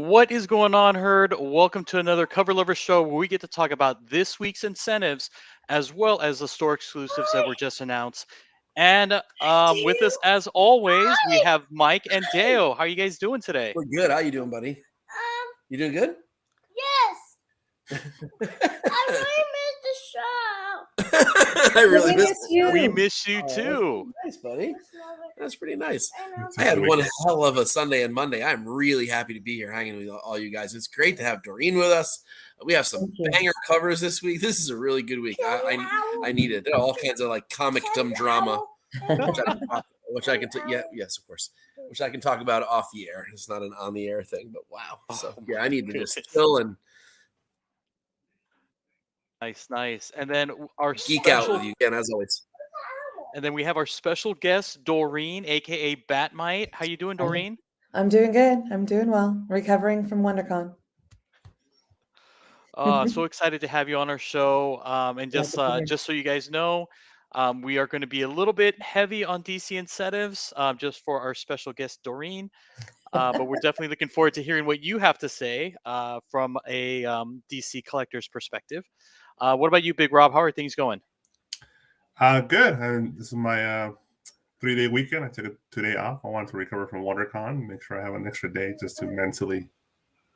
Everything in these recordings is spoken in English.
What is going on, Herd? Welcome to another Cover Lover show where we get to talk about this week's incentives as well as the store exclusives that were just announced. And with us, as always, we have Mike and Deo. How are you guys doing today? We're good. How you doing, buddy? You doing good? Yes. I really missed the show. I really We miss miss you. We miss you Oh, too. Nice, buddy. That's pretty nice. I I had one hell of a Sunday and Monday. I'm really happy to be here hanging with all you guys. It's great to have Doreen with us. We have some Thank you. banger covers this week. This is a really good week. I need it. There are all kinds of like comic-dom drama, which I can yes, of course, which I can talk about off the air. It's not an on the air thing, but wow. So yeah, I need to just chill and Nice. And then our geek out special, with you again, as always. and then we have our special guest, Doreen, aka Batmite. How you doing, Doreen? I'm doing good. I'm doing well. Recovering from WonderCon. So excited to have you on our show. And Glad just to be here. just so you guys know, we are going to be a little bit heavy on DC incentives, just for our special guest Doreen. But we're definitely looking forward to hearing what you have to say from a DC collector's perspective. What about you, Big Rob? How are things going? Good. And this is my 3-day weekend. I took a 2-day off. I wanted to recover from WonderCon, make sure I have an extra day just to mentally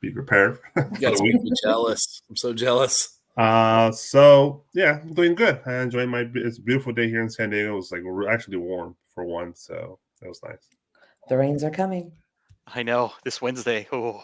be prepared. You guys make me jealous. I'm so jealous. So yeah, I'm doing good. I enjoyed it's a beautiful day here in San Diego. It was like actually warm for once, so that was nice. The rains are coming. I know, this Wednesday. Oh.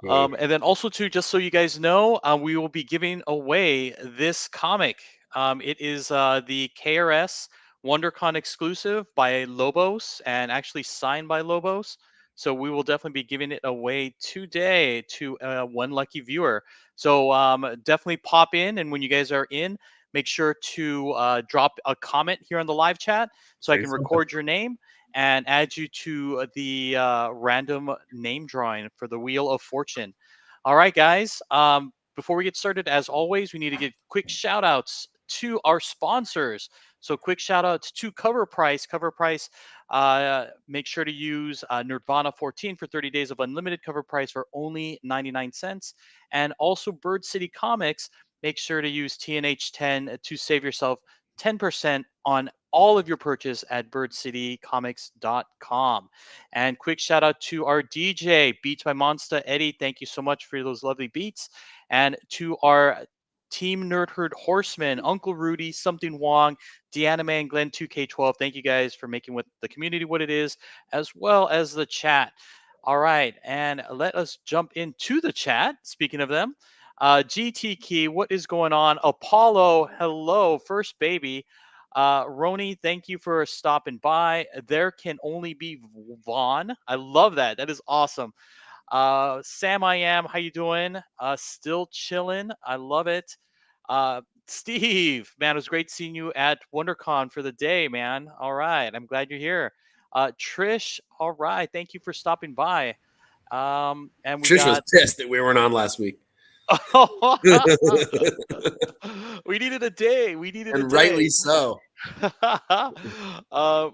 And then also too, just so you guys know, we will be giving away this comic. It is the KRS WonderCon exclusive by Lobos and actually signed by Lobos. So we will definitely be giving it away today to one lucky viewer. So definitely pop in, and when you guys are in, make sure to drop a comment here on the live chat so I Say can something. record your name and add you to the random name drawing for the Wheel of Fortune. All right, guys. Before we get started, as always, we need to give quick shout outs to our sponsors. So quick shout outs to Cover Price. Cover Price, make sure to use Nerdvana 14 for 30 days of unlimited cover price for only 99 cents. And also Bird City Comics, make sure to use TNH10 to save yourself 10% on all of your purchase at birdcitycomics.com. And quick shout out to our DJ, Beats by Monster Eddie. Thank you so much for those lovely beats. And to our Team Nerd Herd Horsemen, Uncle Rudy, Something Wong, Deanna Man, Glenn 2K12. Thank you guys for making with the community what it is, as well as the chat. All right, and let us jump into the chat. Speaking of them, GT Key, what is going on? Apollo, hello, first baby. Roni, thank you for stopping by. There can only be Vaughn. I love that. That is awesome. Sam, I am. How you doing? Still chilling. I love it. Steve, man, it was great seeing you at WonderCon for the day, man. All right, I'm glad you're here. Trish, all right, thank you for stopping by. And we Trish was got. pissed that we weren't on last week. We needed a day. We needed a And day. rightly so.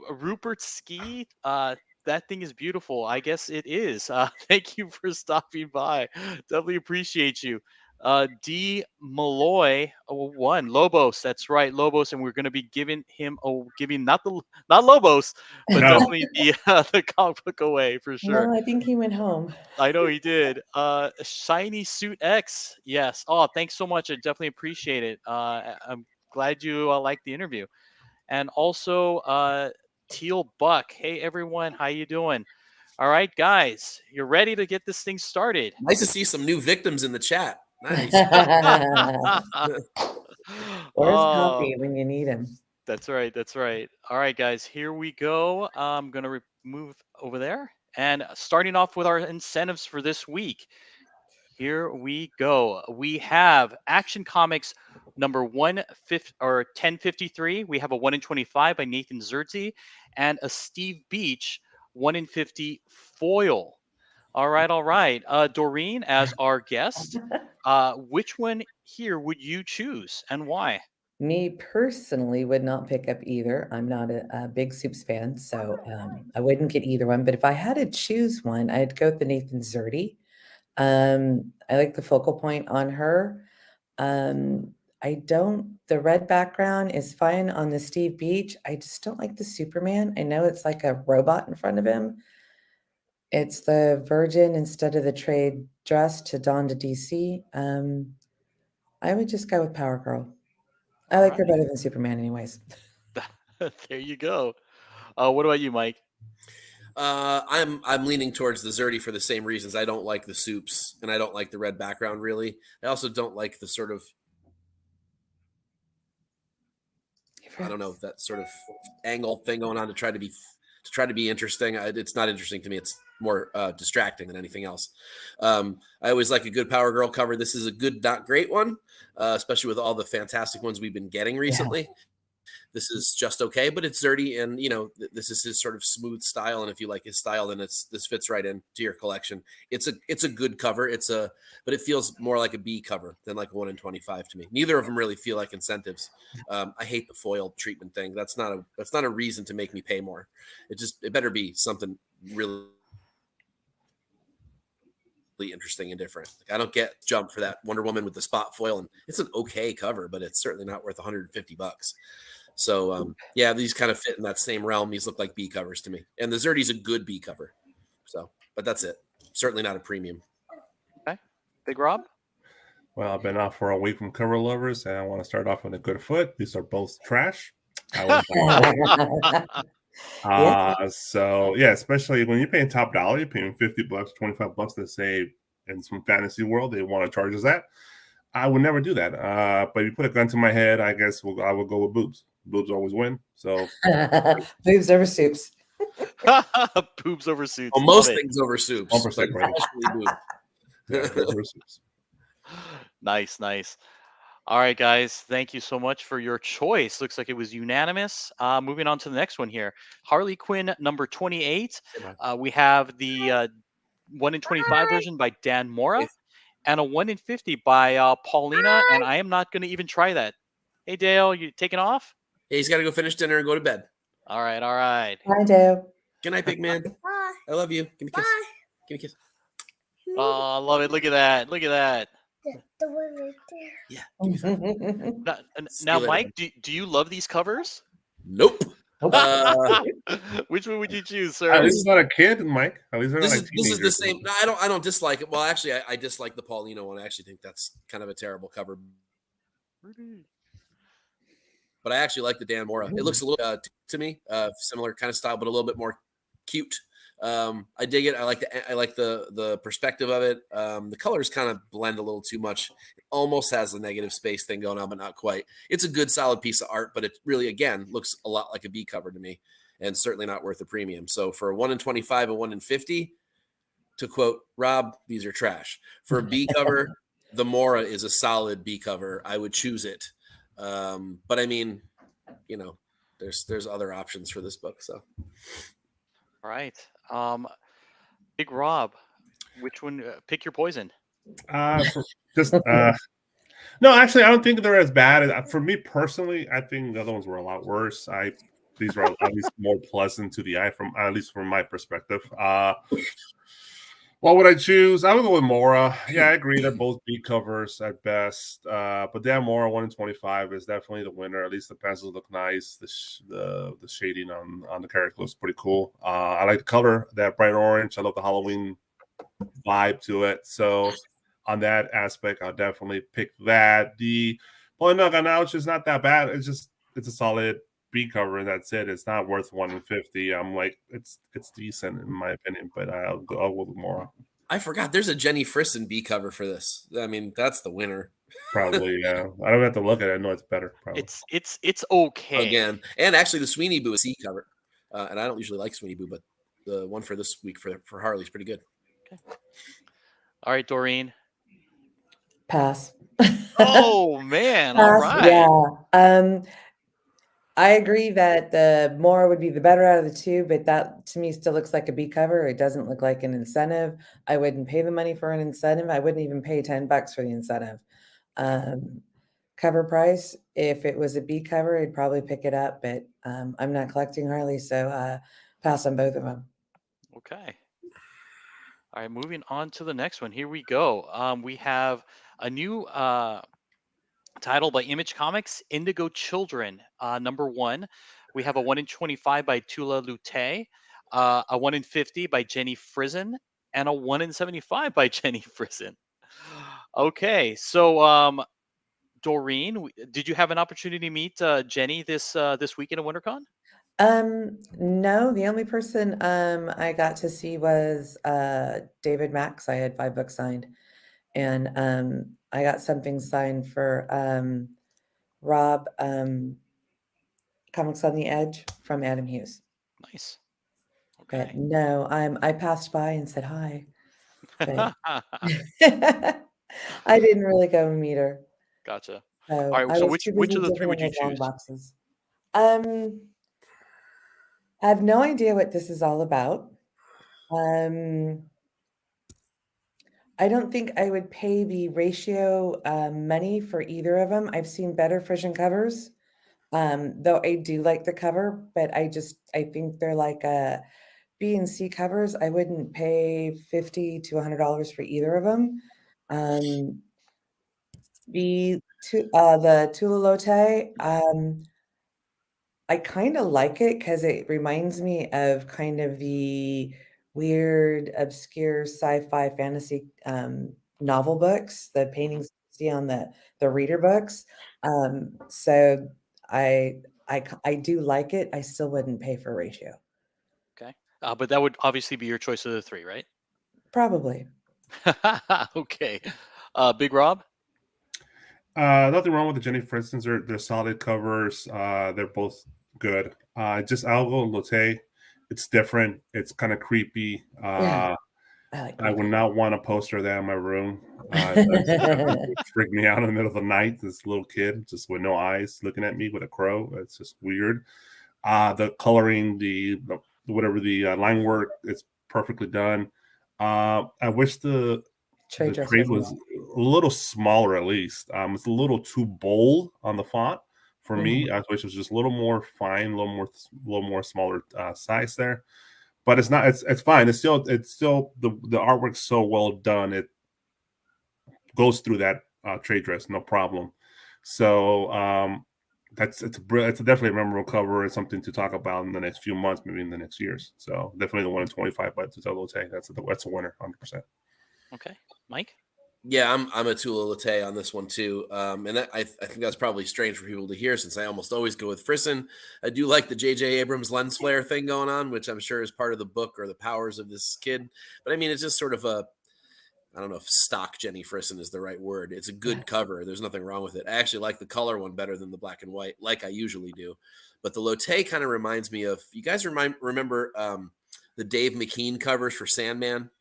Rupert Ski, that thing is beautiful. I guess it is. Thank you for stopping by. Definitely appreciate you. D Malloy, one Lobos. That's right, Lobos, and we're going to be giving him giving not Lobos, but No. definitely the comic book away for sure. No, I think he went home. I know he did. Shiny Suit X. Yes. Oh, thanks so much. I definitely appreciate it. I'm glad you liked the interview. And also, Teal Buck. Hey, everyone. How you doing? All right, guys. You're ready to get this thing started. Nice to see some new victims in the chat. Nice. Where's Oh, Coffee when you need him? that's right. That's right. All right, guys. Here we go. I'm going to move over there. And starting off with our incentives for this week. Here we go. We have Action Comics number 1053. We have a 1 in 25 by Nathan Zerzi and a Steve Beach 1 in 50 foil. All right. Doreen, as our guest, which one here would you choose and why? Me personally would not pick up either. I'm not a big Soups fan, so I wouldn't get either one. But if I had to choose one, I'd go with the Nathan Zerdy. I like the focal point on her. The red background is fine on the Steve Beach. I just don't like the Superman. I know it's like a robot in front of him. It's the Virgin instead of the trade dress to Dawn to DC. I would just go with Power Girl. I like her better than Superman, anyways. There you go. What about you, Mike? I'm leaning towards the Zerdy for the same reasons. I don't like the Soups, and I don't like the red background really. I also don't like the sort of, I don't know, that sort of angle thing going on to try to be interesting. It's not interesting to me. It's more distracting than anything else. I always like a good Power Girl cover. This is a good, not great one, especially with all the fantastic ones we've been getting recently. Yeah. This is just okay, but it's Zerdy, and this is his sort of smooth style. And if you like his style, then this fits right into your collection. It's a good cover. But it feels more like a B cover than like a 1 in 25 to me. Neither of them really feel like incentives. I hate the foil treatment thing. That's not a reason to make me pay more. It better be something really interesting and different. Like, I don't get Jump for that Wonder Woman with the spot foil, and it's an okay cover, but it's certainly not worth $150. So these kind of fit in that same realm. These look like B covers to me, and the Zerdy's a good B cover. So, but that's it. Certainly not a premium. Okay, Big Rob. Well, I've been off for a week from cover lovers, and I want to start off on a good foot. These are both trash. So yeah, especially when you're paying top dollar, you're paying $50, $25 to say in some fantasy world they want to charge us that. I would never do that. But if you put a gun to my head, I guess I would go with boobs. Boobs always win. So boobs over Soups. Boobs over Suits. Well, most things over Soups. 1% right. Yeah, over Soups. Nice. All right, guys. Thank you so much for your choice. Looks like it was unanimous. Moving on to the next one here. Harley Quinn number 28. We have the 1 in 25 version by Dan Mora and a 1 in 50 by Paulina. And I am not going to even try that. Hey, Dale, you taking off? Yeah, he's got to go finish dinner and go to bed. All right. Bye, Dale. Good night, big man. Bye. I love you. Give me a kiss. Bye. Give me a kiss. Oh, I love it. Look at that. The one right there. Yeah. Give me now Mike, do you love these covers? Nope. Which one would you choose, sir? At least he's not a kid, Mike. At least this is the same. No, I don't dislike it. Well, actually, I dislike the Paulino one. I actually think that's kind of a terrible cover. But I actually like the Dan Mora. It looks a little to me similar kind of style, but a little bit more cute. I dig it. I like the perspective of it. The colors kind of blend a little too much. It almost has the negative space thing going on, but not quite. It's a good solid piece of art, but it really, again, looks a lot like a B cover to me, and certainly not worth a premium. So for a 1 in 25 and 1 in 50, to quote Rob, these are trash. For a B cover, the Mora is a solid B cover. I would choose it. But I mean, there's other options for this book. So, all right. Big Rob, which one? Pick your poison. No, actually, I don't think they're as bad. For me personally, I think the other ones were a lot worse. These were at least more pleasant to the eye, at least from my perspective. What would I choose? I would go with Mora. Yeah, I agree. They're both B covers at best. But Dan Mora 1 in 25 is definitely the winner. At least the pencils look nice. The shading on the character looks pretty cool. I like the color, that bright orange. I love the Halloween vibe to it. So on that aspect, I'll definitely pick that. The Paulina Ganoush is not that bad. It's a solid B cover, and that's it. It's not worth 1 in 50. I'm like, it's decent in my opinion, but I'll go with Mora. I forgot there's a Jenny Frison B cover for this. I mean, that's the winner. Probably, yeah. I don't have to look at it. I know it's better. Probably. It's okay. Again, and actually the Sweeney Boo is C cover, and I don't usually like Sweeney Boo, but the one for this week for Harley's pretty good. Okay. All right, Doreen. Pass. Oh man! All right. Yeah. I agree that the Mora would be the better out of the two, but that to me still looks like a B cover. It doesn't look like an incentive. I wouldn't pay the money for an incentive. I wouldn't even pay $10 for the incentive. cover price. If it was a B cover, I'd probably pick it up, but I'm not collecting Harley, so pass on both of them. Okay. All right, moving on to the next one. Here we go. We have a new title by Image Comics, Indigo Children, number 1. We have a 1 in 25 by Tula Lute, a 1 in 50 by Jenny Frizen, and a 1 in 75 by Jenny Frizen. Okay, so Doreen, did you have an opportunity to meet Jenny this weekend at WinterCon? No, the only person I got to see was David Max. I had 5 books signed, and I got something signed for Rob, Comics on the Edge from Adam Hughes. Nice. But Okay. no, I passed by and said hi. But I didn't really go and meet her. Gotcha. So All right. I So was which too which busy of the 3 giving would you away long choose? boxes. I have no idea what this is all about. I don't think I would pay the ratio money for either of them. I've seen better Frisian covers, though I do like the cover, but I think they're like B and C covers. I wouldn't pay $50 to $100 for either of them. The Tula Lote, I kind of like it because it reminds me of kind of the weird, obscure sci-fi fantasy novel books, the paintings you see on the reader books. So I do like it. I still wouldn't pay for ratio. Okay. But that would obviously be your choice of the 3, right? Probably. Okay. Big Rob? Nothing wrong with the Jenny Fritzens. They're solid covers. They're both good. Just Algo and Lotte, it's different. It's kind of creepy. Yeah, I like I would creepy. not want a poster of that in my room. It would freak me out in the middle of the night. This little kid just with no eyes looking at me with a crow. It's just weird. The coloring, the whatever the line work, it's perfectly done. I wish the Trade dress trade was was a little smaller at least. It's a little too bold on the font for me. I wish it was just a little more fine, a little more smaller size there. But it's not. It's fine. It's still the artwork's so well done. It goes through that trade dress, no problem. So it's definitely a memorable cover. It's something to talk about in the next few months, maybe in the next years. So definitely the 1 in 25 by Tula Lotte. That's a winner, 100%. Okay. Mike? Yeah, I'm a Tula Latte on this one too, and I think that's probably strange for people to hear since I almost always go with Frisson. I do like the J.J. Abrams lens flare thing going on, which I'm sure is part of the book or the powers of this kid. But I mean, it's just sort of I don't know if stock Jenny Frisson is the right word. It's a good cover. There's nothing wrong with it. I actually like the color one better than the black and white, like I usually do. But the Lotte kind of reminds me of, you guys remember the Dave McKean covers for Sandman?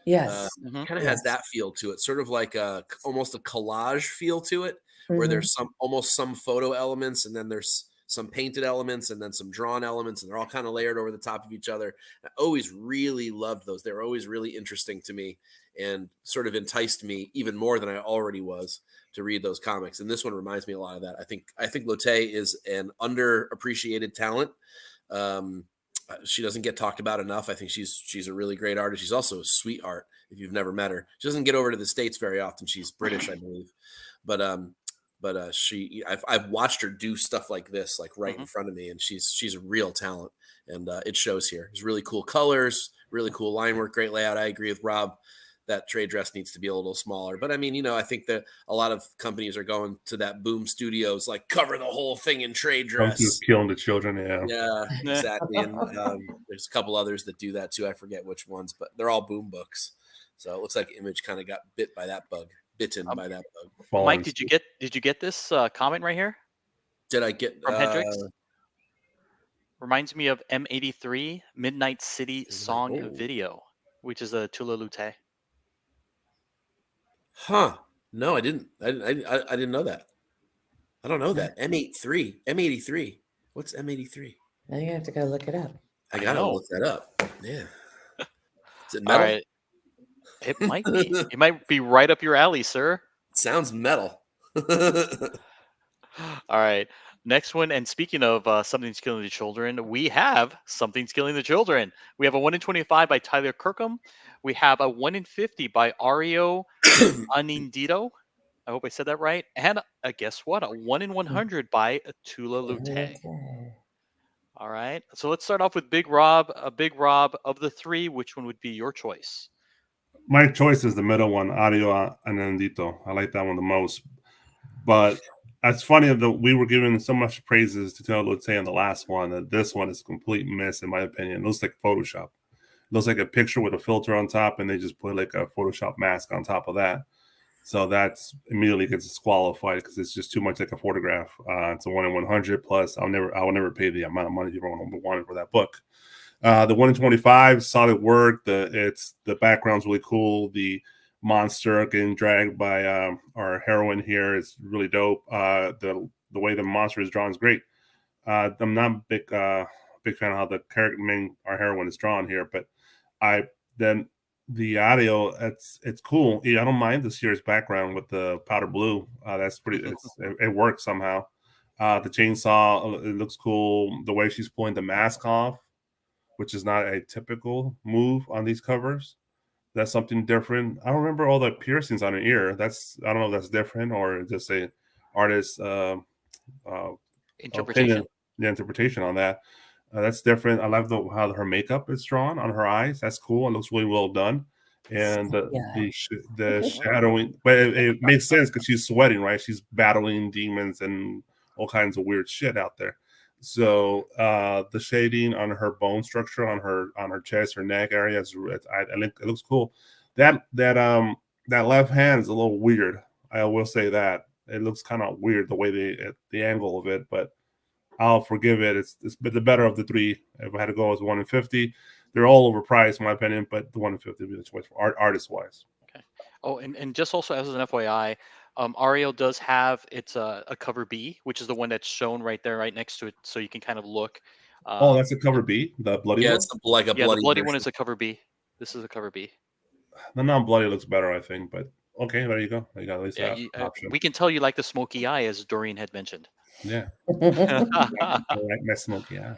Yes. Kind of has that feel to it, sort of like almost a collage feel to it, where there's some photo elements, and then there's some painted elements, and then some drawn elements, and they're all kind of layered over the top of each other. I always really loved those. They were always really interesting to me and sort of enticed me even more than I already was to read those comics. And this one reminds me a lot of that. I think Lotte is an underappreciated talent. She doesn't get talked about enough. I think she's a really great artist. She's also a sweetheart. If you've never met her, she doesn't get over to the States very often. She's British, I believe, but I've watched her do stuff like this, like right in front of me, and she's a real talent, and it shows here. There's really cool colors, really cool line work, great layout. I agree with Rob. That trade dress needs to be a little smaller. But I mean, I think that a lot of companies are going to that Boom Studios, like cover the whole thing in trade dress. Killing the children, Yeah, exactly. And there's a couple others that do that too. I forget which ones, but they're all Boom books. So it looks like Image kind of got bitten by that bug. Mike, did you get this comment right here? Did I get from Hendrix? Reminds me of M83 Midnight City song video, which is a Tula Lute. Huh? No, I didn't. I didn't know that. I don't know that. M83. What's M83? Now you have to go look it up. I gotta look that up. Yeah. Is it metal? All right. It might be. It might be right up your alley, sir. Sounds metal. All right. Next one, and speaking of Something's Killing the Children, we have Something's Killing the Children. We have a 1 in 25 by Tyler Kirkham. We have a 1 in 50 by Ario Anindito. I hope I said that right. And guess what? A 1 in 100 by Tula Lute. All right. So let's start off with Big Rob. Big Rob, of the three, which one would be your choice? My choice is the middle one, Ario Anandito. I like that one the most. But it's funny that we were giving so much praises to Tula Lute on the last one that this one is a complete miss, in my opinion. It looks like Photoshop. It looks like a picture with a filter on top, and they just put like a Photoshop mask on top of that. So that's immediately gets disqualified because it's just too much like a photograph. It's a 1 in 100 plus. I will never pay the amount of money people wanted for that book. The 1 in 25, solid work. The background's really cool. The monster getting dragged by our heroine here is really dope. The way the monster is drawn is great. I'm not a big fan of how the character our heroine is drawn here, but the audio, it's cool. Yeah, I don't mind this year's background with the powder blue. That's pretty. It works somehow. The chainsaw, it looks cool. The way she's pulling the mask off, which is not a typical move on these covers. That's something different. I don't remember all the piercings on her ear. I don't know if that's different or just a artist Interpretation. The interpretation on that. That's different. I love how her makeup is drawn on her eyes. That's cool. It looks really well done. And the shadowing, but it makes sense because she's sweating, right? She's battling demons and all kinds of weird shit out there. So the shading on her bone structure, on her chest, her neck area, I think it looks cool. That left hand is a little weird. I will say that it looks kind of weird the way the angle of it, but I'll forgive it. It's the better of the three. If I had to go as 1 in 50, they're all overpriced, in my opinion, but the 1 in 50 would be the choice for artist wise. Okay. Oh, and just also as an FYI, Ario does have a cover B, which is the one that's shown right there, right next to it, so you can kind of look. That's a cover B, the bloody one? It's like a bloody the bloody version. one is a cover B. This is a cover B. The non-bloody looks better, I think, but okay, there you go. You got at least that option. We can tell you like the smoky eye, as Doreen had mentioned. Yeah. My smoky eye.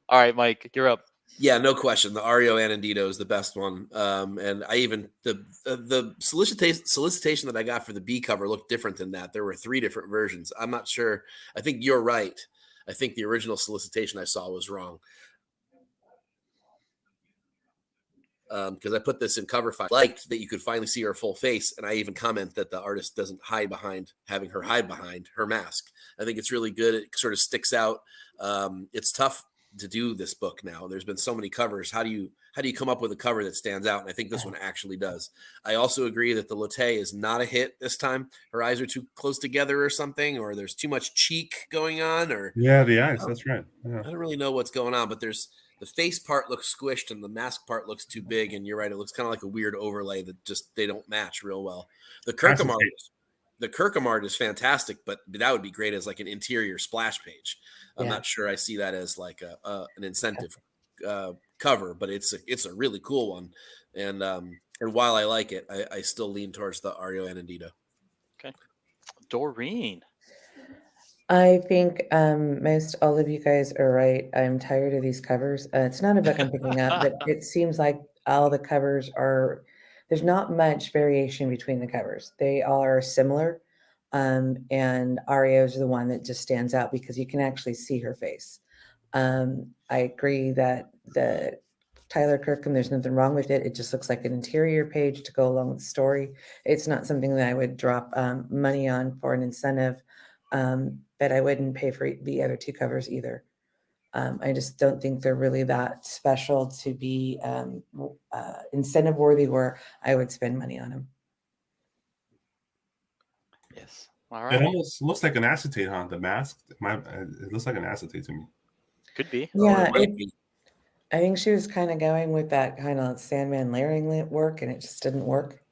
All right, Mike, you're up. Yeah, no question. The Ario Anandito is the best one. And I even the solicitation that I got for the B cover looked different than that. There were 3 different versions. I'm not sure. I think you're right. I think the original solicitation I saw was wrong. Because I put this in cover five. Liked that you could finally see her full face, and I even comment that the artist doesn't hide behind her mask. I think it's really good. It sort of sticks out. It's tough to do this book now. There's been so many covers. How do you come up with a cover that stands out? And I think this one actually does. I also agree that the Lotte is not a hit this time. Her eyes are too close together or something, or there's too much cheek going on, or the eyes. That's right. Yeah. I don't really know what's going on, but the face part looks squished and the mask part looks too big. And you're right. It looks kind of like a weird overlay that just, they don't match real well. The Kirkham art is fantastic, but that would be great as like an interior splash page. I'm not sure I see that as like an incentive cover, but it's a really cool one. And while I like it, I still lean towards the Ario Anandito. Okay. Doreen. I think most all of you guys are right. I'm tired of these covers. It's not a book I'm picking up, but it seems like all the covers there's not much variation between the covers. They all are similar. And Ario's the one that just stands out because you can actually see her face. I agree that the Tyler Kirkham, there's nothing wrong with it. It just looks like an interior page to go along with the story. It's not something that I would drop money on for an incentive. But I wouldn't pay for the other 2 covers either. I just don't think they're really that special to be incentive worthy where I would spend money on them. Yes. All right. It almost looks like an acetate, huh? The mask. It looks like an acetate to me. Could be. Yeah. I think she was kind of going with that kind of Sandman layering work, and it just didn't work.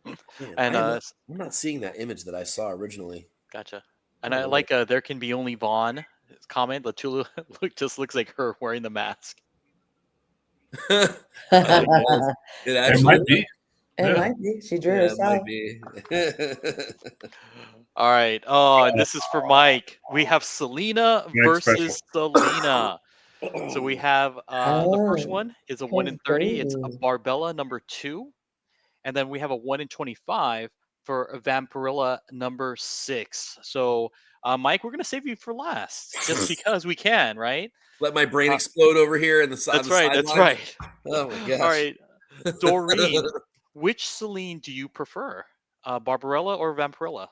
Man, And I'm not seeing that image that I saw originally. Gotcha. And I like there can be only Vaughn comment. Latula just looks like her wearing the mask. It might be. It might be. She drew herself. It might be. All right. Oh, and this is for Mike. We have Selena Mike special. versus Selena. So we have the first Oh, one is a 1 in his 30. It's a baby. Barbella number 2. And then we have a 1 in 25 for a Vampirilla number 6. So, Mike, we're going to save you for last just because we can, right? Let my brain Uh, explode over here on the That's right. That's sidelines. right. Oh my All gosh. right. Doreen, which Celine do you prefer? Barbarella or Vampirilla?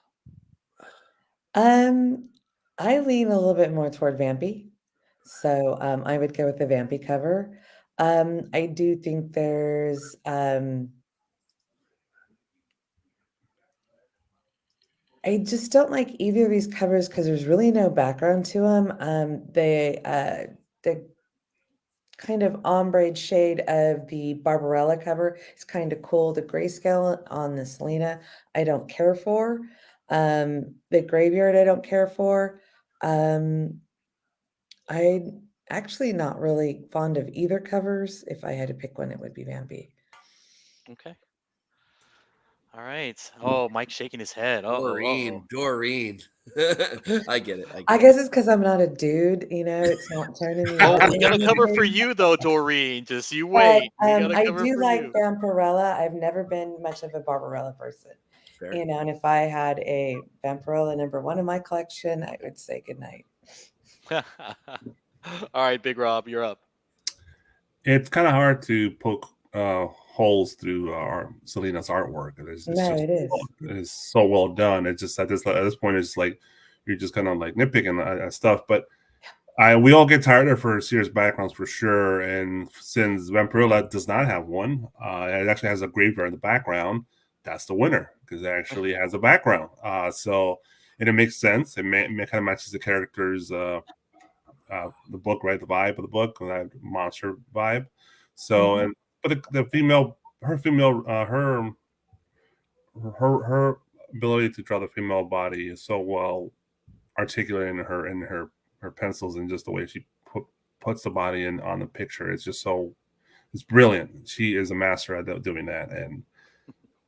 I lean a little bit more toward Vampy, so I would go with the Vampy cover. I do think there's I just don't like either of these covers because there's really no background to them. The kind of ombre shade of the Barbarella cover is kind of cool. The grayscale on the Selena, I don't care for. The Graveyard, I don't care for. I'm actually not really fond of either covers. If I had to pick one, it would be Vampy. Okay. All right. Oh, Mike's shaking his head. Doreen. I get it. I guess it's because I'm not a dude, it's not turning me Oh, on. we got a cover for you though, Doreen. Just you But wait. We got a I cover do for like you. Vampirella. I've never been much of a Barbarella person. Fair. And if I had a Vampirella number 1 in my collection, I would say goodnight. All right, Big Rob, you're up. It's kind of hard to poke holes through Selena's artwork. It is. It's so well done. It's just at this point, it's like you're just kind of like nitpicking at stuff. But we all get tired of her serious backgrounds for sure. And since Vampirilla does not have one, it actually has a graveyard in the background. That's the winner because it actually has a background. And it makes sense. It kind of matches the characters. The book, right? The vibe of the book, that monster vibe. So, but the female, her ability to draw the female body is so well articulated in her pencils and just the way she puts the body in on the picture. It's just it's brilliant. She is a master at doing that, and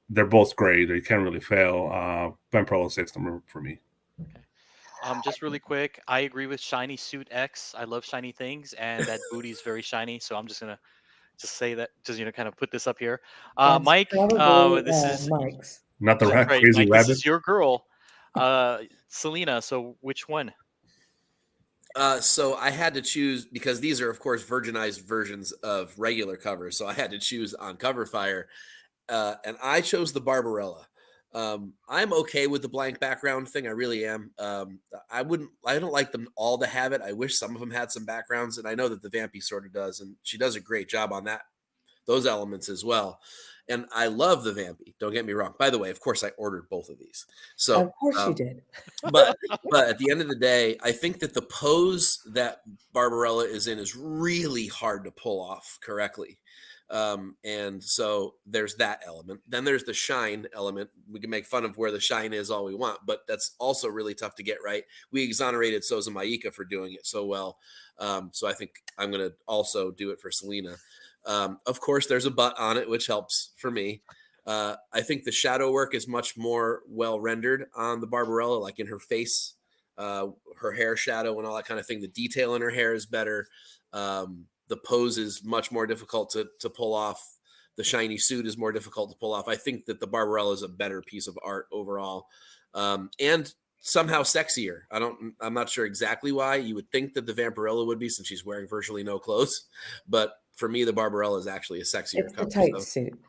they're both great. You can't really fail. Vampirella 6 number for me. Just really quick, I agree with Shiny Suit X. I love shiny things, and that booty is very shiny. So I'm just gonna say that, just kind of put this up here. That's Mike, probably this is Mike's. Not the right, crazy Mike. rabbit. This is your girl, Selena. So which one? So I had to choose because these are, of course, virginized versions of regular covers. So I had to choose on Cover Fire, and I chose the Barbarella. I'm okay with the blank background thing. I really am. I don't like them all to have it. I wish some of them had some backgrounds, and I know that the Vampy sort of does, and she does a great job on those elements as well. And I love the Vampy. Don't get me wrong. By the way, of course, I ordered both of these. So Of course you did. but at the end of the day, I think that the pose that Barbarella is in is really hard to pull off correctly. And so there's that element. Then there's the shine element. We can make fun of where the shine is all we want, but that's also really tough to get right. We exonerated Souza Maika for doing it so well. So I think I'm going to also do it for Selena. Of course, there's a butt on it, which helps for me. I think the shadow work is much more well rendered on the Barbarella, like in her face, her hair shadow and all that kind of thing. The detail in her hair is better. The pose is much more difficult to pull off. The shiny suit is more difficult to pull off. I think that the Barbarella is a better piece of art overall, and somehow sexier. I'm not sure exactly why. You would think that the Vampirella would be, since she's wearing virtually no clothes, but for me, the Barbarella is actually a sexier It's cover. the tight suit.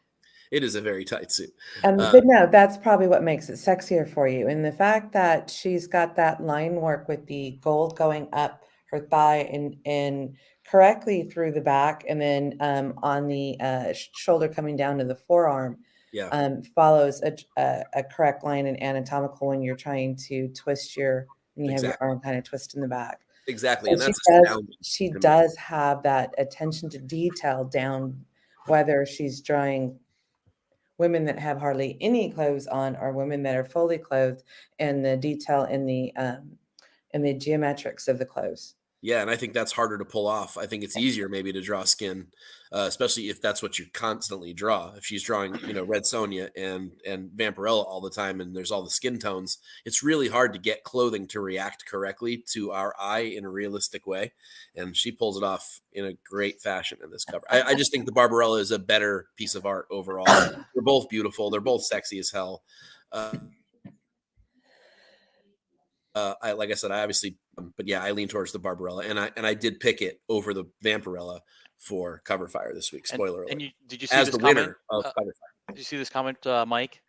It is a very tight suit. But no, that's probably what makes it sexier for you. And the fact that she's got that line work with the gold going up her thigh and correctly through the back, and then on the shoulder coming down to the forearm, follows a correct line and anatomical when you're trying to twist when you have your arm kind of twist in the back. Exactly. So And that's she does have that attention to detail down, whether she's drawing women that have hardly any clothes on or women that are fully clothed, and the detail in the geometrics of the clothes. Yeah, and I think that's harder to pull off. I think it's easier maybe to draw skin, especially if that's what you constantly draw. If she's drawing, Red Sonja and Vampirella all the time, and there's all the skin tones, it's really hard to get clothing to react correctly to our eye in a realistic way. And she pulls it off in a great fashion in this cover. I just think the Barbarella is a better piece of art overall. They're both beautiful. They're both sexy as hell. Like I said, I obviously, but yeah, I lean towards the Barbarella, and I did pick it over the Vampirella for Cover Fire this week. Spoiler alert. And did you see As this the comment? winner of Cover Fire. Did you see this comment, Mike?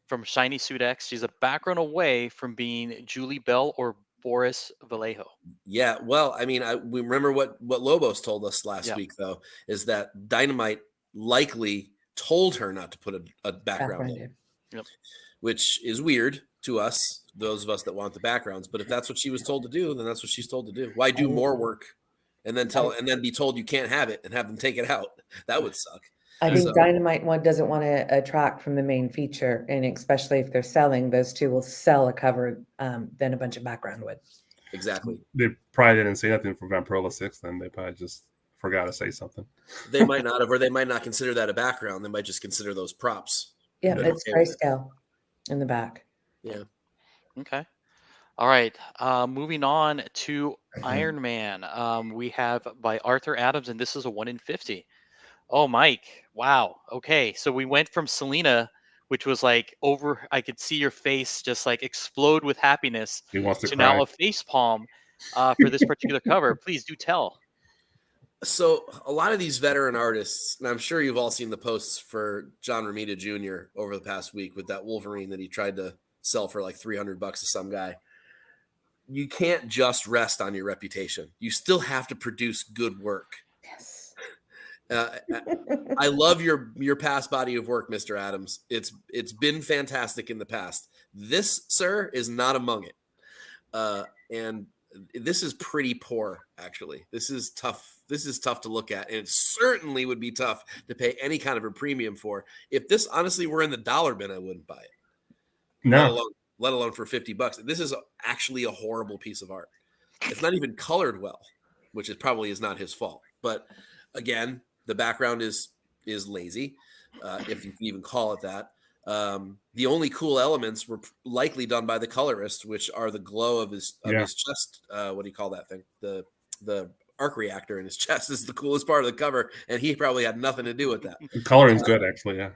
From Shiny Suit X, she's a background away from being Julie Bell or Boris Vallejo. Yeah, well, I mean, we remember what Lobos told us last week, though, is that Dynamite likely told her not to put a background in, which is weird to us, those of us that want the backgrounds. But if that's what she was told to do, then that's what she's told to do. Why do more work and then be told you can't have it and have them take it out? That would suck. I think Dynamite doesn't want to attract from the main feature, and especially if they're selling, those two will sell a cover than a bunch of background would. Exactly. They probably didn't say nothing for Vampirella 6, then they probably just forgot to say something. They might not have, or they might not consider that a background. They might just consider those props. Yeah, it's grayscale in the back. Yeah. Okay. All right. Moving on to Iron Man. We have by Arthur Adams, and this is a 1 in 50. Oh, Mike. Wow. Okay. So we went from Selena, which was like I could see your face just like explode with happiness, He wants to cry. now a face palm for this particular cover. Please do tell. So a lot of these veteran artists, and I'm sure you've all seen the posts for John Romita Jr. over the past week with that Wolverine that he tried to sell for like $300 to some guy. You can't just rest on your reputation. You still have to produce good work. Yes. I love your past body of work, Mr. Adams. It's been fantastic in the past. This, sir, is not among it. And this is pretty poor, actually. This is tough. This is tough to look at, and it certainly would be tough to pay any kind of a premium for. If this honestly were in the dollar bin, I wouldn't buy it. No. Let alone for $50. This is actually a horrible piece of art. It's not even colored well, which is probably not his fault. But again, the background is lazy, if you can even call it that. The only cool elements were likely done by the colorist, which are the glow of his chest. What do you call that thing? The arc reactor in his chest is the coolest part of the cover, and he probably had nothing to do with that. The coloring's good, actually. Yeah.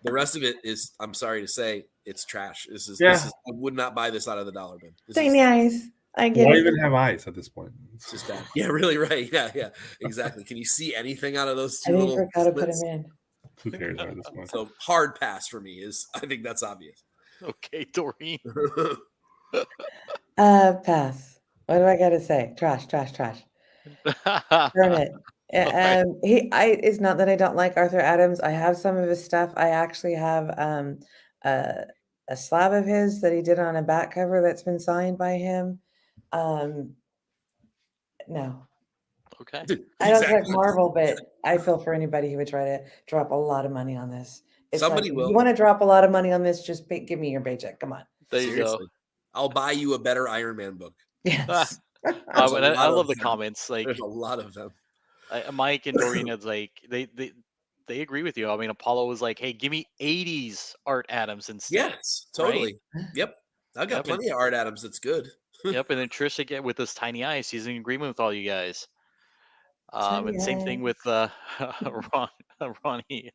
The rest of it is, I'm sorry to say, it's trash. This is I would not buy this out of the dollar bin. Tiny eyes. I get Why it. even have eyes at this point? It's just bad. Yeah, really right. Yeah, exactly. Can you see anything out of those I two think little we gotta put slits? him in. Who cares at this point? So hard pass for me I think that's obvious. Okay, Doreen. Pass. What do I gotta say? Trash. Burn it. It's not that I don't like Arthur Adams. I have some of his stuff. I actually have a slab of his that he did on a back cover that's been signed by him. No. Okay. I don't like Marvel, but I feel for anybody who would try to drop a lot of money on this. It's Somebody like, will. If you want to drop a lot of money on this, just give me your paycheck. Come on. There you Seriously. I'll buy you a better Iron Man book. Yes. I love the comments. Like, there's a lot of them. Mike and Doreen is like they agree with you. I mean, Apollo was like, "Hey, give me '80s Art Adams instead." Yes, totally. Right? Yep, I've got plenty of Art Adams that's good. Yep, and then Trish again with this tiny eyes. He's in agreement with all you guys. And same thing with Ronnie.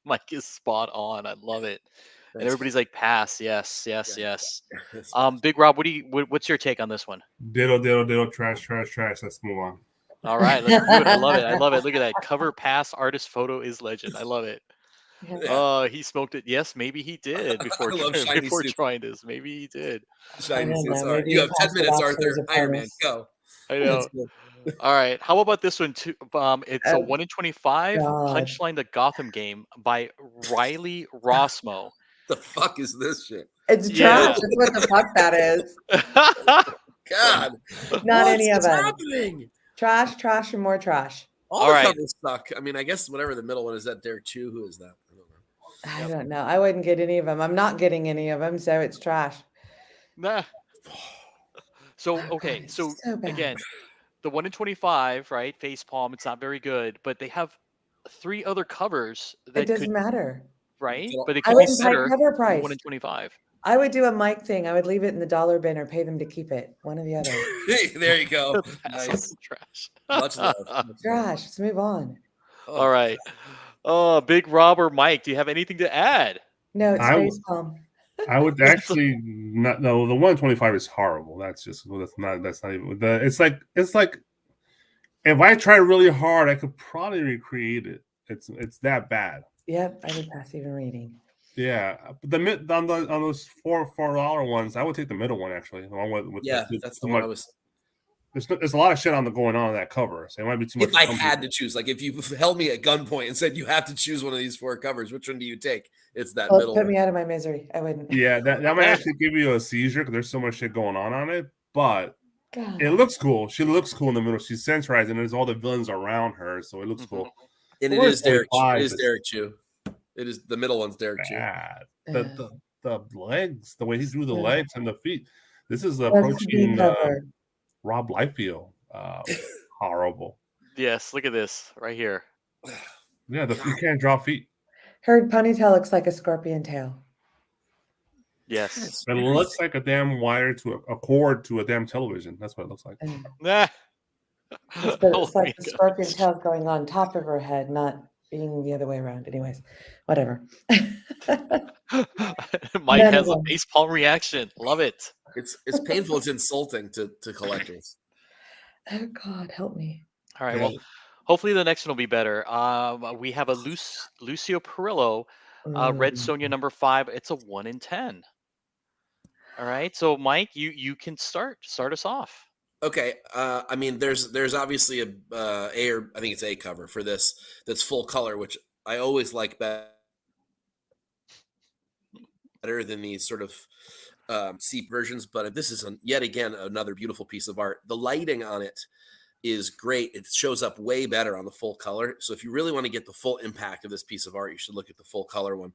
Mike is spot on. I love it. And everybody's like, pass. Yes. Big Rob, what's your take on this one? Diddle, trash. Let's move on. All right, let's do it. I love it. Look at that. Cover pass artist photo is legend. I love it. Oh, he smoked it. Yes, maybe he did before trying this. Maybe he did. Shiny suits. You have 10 minutes, Arthur. Iron Man, go. I know. All right. How about this one too? It's a 1 in 25 punchline the Gotham Game by Riley Rossmo. The fuck is this shit? It's trash. That's what the fuck that is. God. Not any of them. Happening? Trash, and more trash. All the covers suck. I mean, I guess whatever the middle one is, that Derek Chu? Who is that? I don't know. I wouldn't get any of them. I'm not getting any of them, so it's trash. Nah. So Oh, God, okay, it's so so bad. again, the 1 in 25, right? Face palm, it's not very good, but they have 3 other covers It that doesn't could, matter. right? But it I could be wouldn't pay better cover than the 1 price. in 25. I would do a Mike thing. I would leave it in the dollar bin or pay them to keep it. One or the other. There you go. Pass on Nice. the trash. Much love. Much love. Trash. Let's move on. Oh, All right. Oh, Big Rob or Mike, do you have anything to add? No, it's I face palm. I would actually not. No, the 125 is horrible. That's just that's not even the. It's like if I try really hard, I could probably recreate it. It's that bad. Yep, I would pass even reading. Yeah, but on those $4 ones, I would take the middle one actually. The one with yeah, the, that's too the one much. I was. There's a lot of shit going on that cover, so it might be too much. If I had to choose, like if you held me at gunpoint and said you have to choose one of these 4 covers, which one do you take? It's that Well, middle put one. me out of my misery. I wouldn't. Yeah, that might actually give you a seizure because there's so much shit going on it. But God. it looks cool. She looks cool in the middle. She's sensorized, and there's all the villains around her, so it looks cool. And it is Derek. It is Derek Chu. It is the middle one's Derek Chu. Bad. The legs, the way he drew the Yeah. legs and the feet. This is That's the approaching cover. Rob Liefeld. Horrible. Yes, look at this right here. Yeah, you can't draw feet. Her ponytail looks like a scorpion tail. Yes. It looks like a damn wire to a cord to a damn television. That's what it looks like. And Nah. it's Oh like my the God. scorpion tail going on top of her head, not being the other way around. Anyways, whatever. Mike None has of a them. face palm reaction. Love it. It's painful. It's insulting to collectors. Oh God, help me. All right. Yeah. Well, hopefully the next one will be better. We have a Lucio Perillo, Red Sonja number 5. It's a 1 in 10. All right. So Mike, you can start us off. Okay, I mean, there's obviously a or I think it's a cover for this that's full color, which I always like better than these sort of seep versions. But this is yet again another beautiful piece of art. The lighting on it is great. It shows up way better on the full color. So if you really want to get the full impact of this piece of art, you should look at the full color one.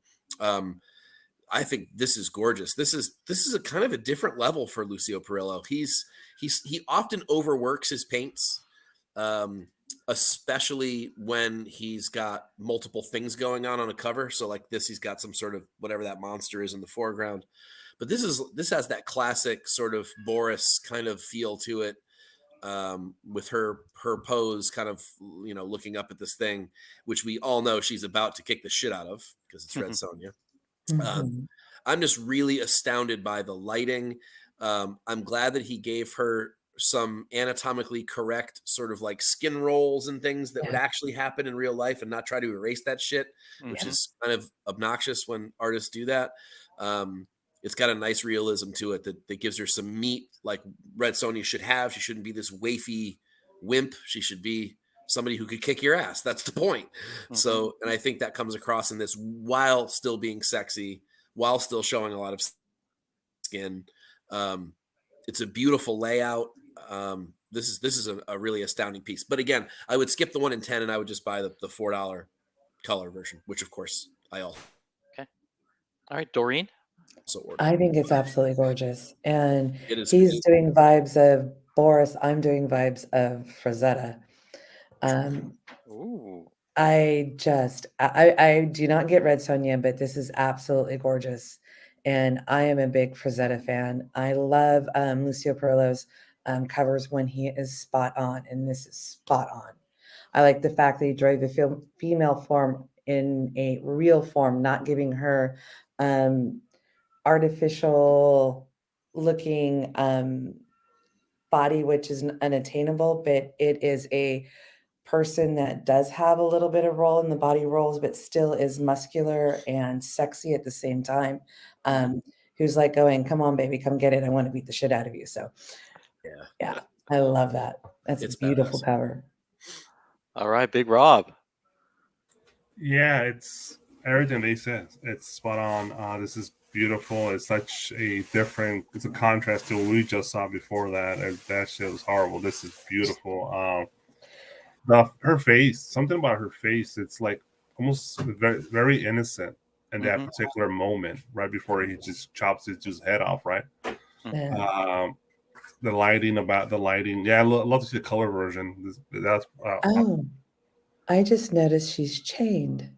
I think this is gorgeous. This is a kind of a different level for Lucio Perillo. He often overworks his paints, especially when he's got multiple things going on a cover. So like this, he's got some sort of whatever that monster is in the foreground. But this has that classic sort of Boris kind of feel to it, with her pose, kind of looking up at this thing, which we all know she's about to kick the shit out of because it's Red Sonja. I'm just really astounded by the lighting. I'm glad that he gave her some anatomically correct sort of like skin rolls and things that would actually happen in real life and not try to erase that shit, which is kind of obnoxious when artists do that. It's got a nice realism to it that gives her some meat like Red Sonja should have. She shouldn't be this wafy wimp. She should be somebody who could kick your ass. That's the point. So, and I think that comes across in this while still being sexy, while still showing a lot of skin. It's a beautiful layout. This is a really astounding piece. But again, I would skip the 1 in 10 and I would just buy the $4 color version, which of course I also. Okay. All right, Doreen. I think it's absolutely gorgeous. And It he's doing vibes of Boris. I'm doing vibes of Frazetta. Ooh. I do not get Red Sonja, but this is absolutely gorgeous. And I am a big Frazetta fan. I love Lucio Perillo's covers when he is spot on, and this is spot on. I like the fact that he drew the female form in a real form, not giving her artificial looking body, which is unattainable, but it is a person that does have a little bit of roll in the body rolls, but still is muscular and sexy at the same time. Who's like going, come on, baby, come get it. I want to beat the shit out of you. So yeah, I love that. That's a beautiful cover. All right, Big Rob. Yeah, it's everything they said. It's spot on. This is beautiful. It's such it's a contrast to what we just saw before that. And that shit was horrible. This is beautiful. Her face, something about her face, it's like almost very, very innocent in that particular moment, right before he just chops his head off, right? the lighting about the lighting. Yeah, I love to see the color version. That's Oh, I just noticed she's chained.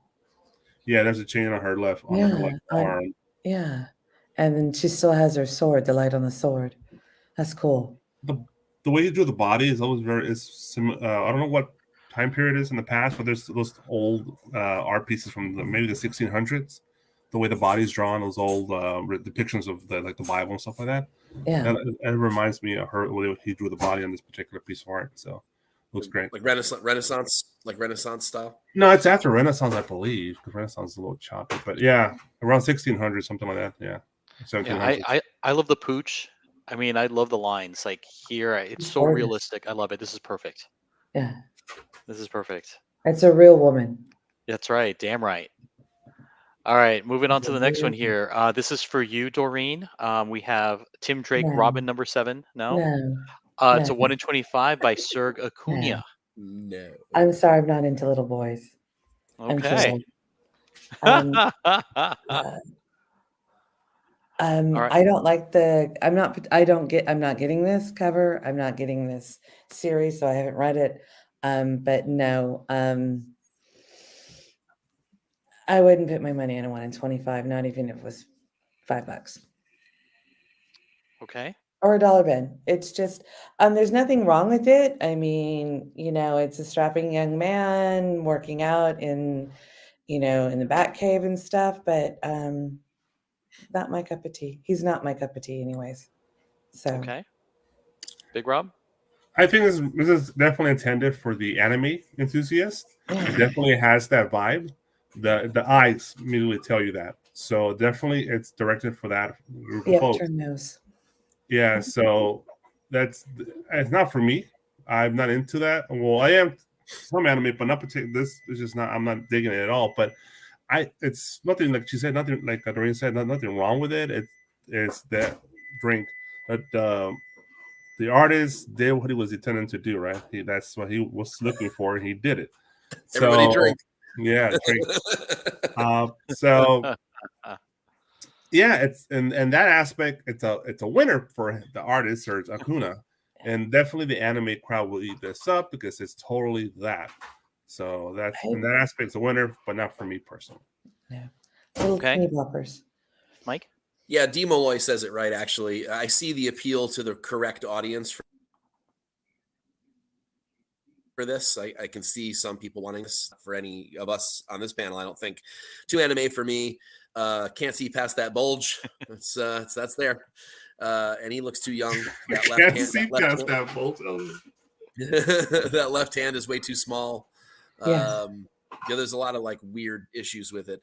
yeah. There's a chain on her left arm. Yeah. And then she still has her sword, the light on the sword. That's cool. The way you do the body is always very I don't know what time period it is in the past, but there's those old art pieces from maybe the 1600s. The way the body's drawn, those old depictions of the Bible and stuff like that. Yeah. It reminds me of her the way he drew the body on this particular piece of art. So looks great. Like Renaissance style. No, it's after Renaissance, I believe, because Renaissance is a little choppy. But yeah, around 1600, something like that. Yeah, 1700. Yeah, I love the pooch. I mean, I love the lines. Like here, it's so Gorgeous. realistic. I love it. This is perfect. Yeah. This is perfect. It's a real woman. That's right. Damn right. All right, moving on to the next one here. This is for you, Doreen. We have Tim Drake, No. Robin #7. No? No. It's a 1 in 25 by Serge Acuna. No. I'm sorry, I'm not into little boys. I'm Okay. sorry. right. I don't like I'm not getting this cover. I'm not getting this series, so I haven't read it. But no, I wouldn't put my money on a 1 in 25, not even if it was $5 Okay. or a dollar bin. It's just, there's nothing wrong with it. I mean, it's a strapping young man working out in the Bat Cave and stuff, but, not my cup of tea. He's not my cup of tea anyways. So Okay. Big Rob? I think this is definitely intended for the anime enthusiast. yeah. It definitely has that vibe. The eyes immediately tell you that. So definitely it's directed for that group of folks. Trim nose. Yeah, so it's not for me. I'm not into that. Well, I am some anime, but not particular. This is just not. I'm not digging it at all. But it's nothing like she said. Nothing like Doreen said. Nothing wrong with it. It's that drink that the artist did what he was intending to do. Right. That's what he was looking for, and he did it. Everybody drink. Yeah, drink. So. Yeah, it's in that aspect, it's a winner for the artist Serge Acuna, and definitely the anime crowd will eat this up because it's totally that. So that's in that aspect, it's a winner, but not for me personally. Yeah, little teeny boppers. Mike? Yeah, D. Molloy says it right. Actually, I see the appeal to the correct audience for this. I can see some people wanting this. For any of us on this panel, I don't think too anime for me. Can't see past that bulge. That's there. And he looks too young. That left hand, see past that bulge. That left hand is way too small. Yeah. There's a lot of like weird issues with it.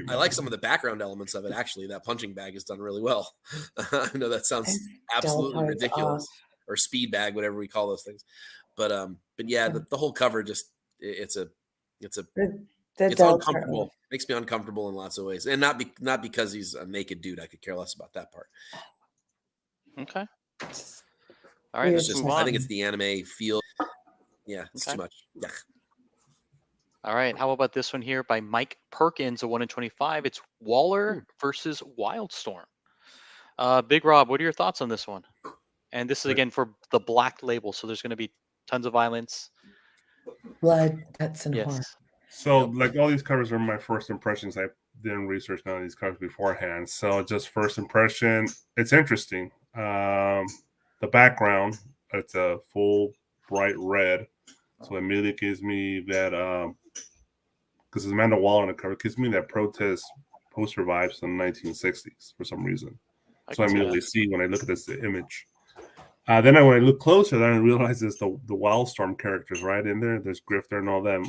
I like some of the background elements of it. Actually, that punching bag is done really well. I know that sounds absolutely ridiculous, or speed bag, whatever we call those things. But yeah, the whole cover just it's uncomfortable. Makes me uncomfortable in lots of ways, and not because he's a naked dude. I could care less about that part. Okay. All right, let's move on. I think it's the anime feel. Yeah, it's too much. Yeah. All right, how about this one here by Mike Perkins, a 1 in 25. It's Waller versus Wildstorm. Big Rob, what are your thoughts on this one? And this is again for the black label, so there's going to be tons of violence, blood, guts, and horror. So, like all these covers are my first impressions. I didn't research none of these covers beforehand. So, just first impression, it's interesting. The background, it's a full bright red. So, it immediately gives me that, because it's Amanda Waller on the cover, it gives me that protest poster vibes from the 1960s for some reason. So, I immediately see when I look at this image. Then when I look closer, then I realize it's the Wildstorm characters right in there. There's Grifter and all them.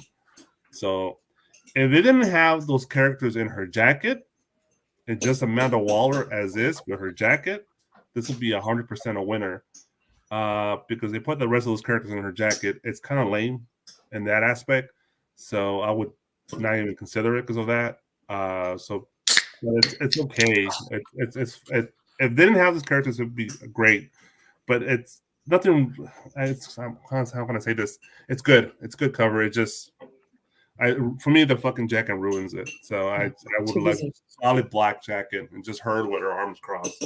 So if they didn't have those characters in her jacket, and just Amanda Waller as is with her jacket, this would be 100% a winner. Because they put the rest of those characters in her jacket, it's kind of lame in that aspect. So I would not even consider it because of that. So it's okay. If they didn't have those characters, it would be great. But it's nothing. How can I say this? It's good. It's good cover. It just. For me, the fucking jacket ruins it. So I would have liked a solid black jacket and just her with her arms crossed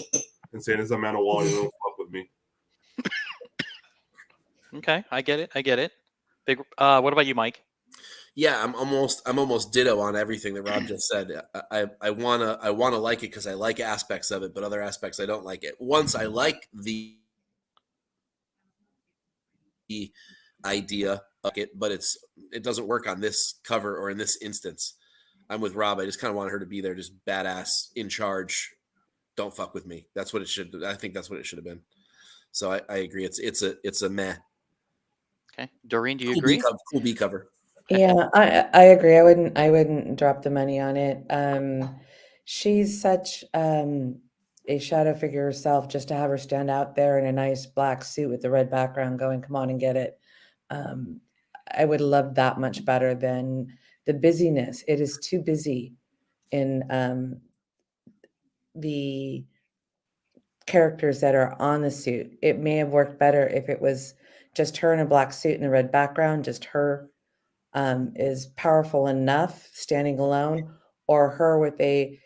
and saying, "It's Amanda Waller, you don't fuck with me." Okay, I get it. Big. What about you, Mike? Yeah, I'm almost ditto on everything that Rob just said. I wanna like it because I like aspects of it, but other aspects I don't like it. Once I like the idea of it, but it doesn't work on this cover or in this instance. I'm with Rob. I just kind of want her to be there, just badass, in charge. Don't fuck with me. That's what it should. I think that's what it should have been. So I agree. It's a meh. Okay, Doreen, do you Cool B agree? cover. Cool B cover. Yeah, I agree. I wouldn't drop the money on it. She's such a shadow figure herself, just to have her stand out there in a nice black suit with the red background going, come on and get it. Um, I would love that much better than the busyness. It is too busy in the characters that are on the suit. It may have worked better if it was just her in a black suit and a red background, just her is powerful enough standing alone, or her with a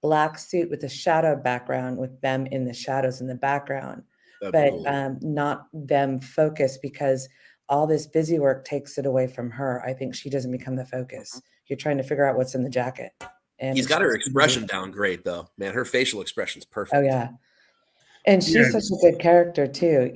black suit with a shadow background with them in the shadows in the background, That'd be but cool. not them focused, because all this busy work takes it away from her. I think she doesn't become the focus. You're trying to figure out what's in the jacket. And He's it's got her just too busy. expression down great though, man. Her facial expression's perfect. Oh yeah. And Yeah, she's such a good character too,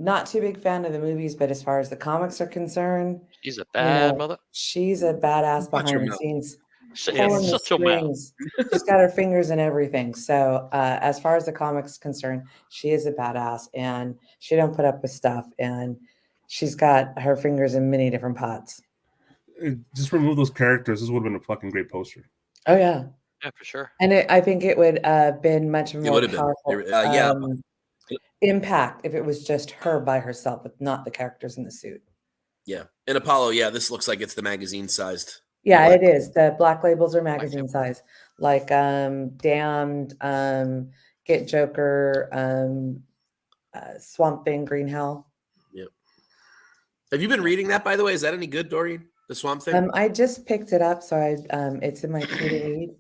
not too big fan of the movies, but as far as the comics are concerned, She's a bad mother. she's a badass Watch your behind the mouth. scenes, She pulling is the such a mouth. strings. She's got her fingers in everything. So as far as the comics is concerned, she is a badass, and she don't put up with stuff, and she's got her fingers in many different pots. just remove those characters. This would have been a fucking great poster. Oh yeah. Yeah, for sure. And I think it would have been much It more would have been. powerful Yeah. impact if it was just her by herself, but not the characters in the suit. Yeah. And Apollo, yeah, this looks like it's the magazine sized. Yeah, Black it is. The black labels are magazine size, like Damned, Get Joker, Swamp Thing, Green Hell. Yep. Have you been reading that, by the way? Is that any good, Doreen? The Swamp Thing? I just picked it up, so it's in my queue to read.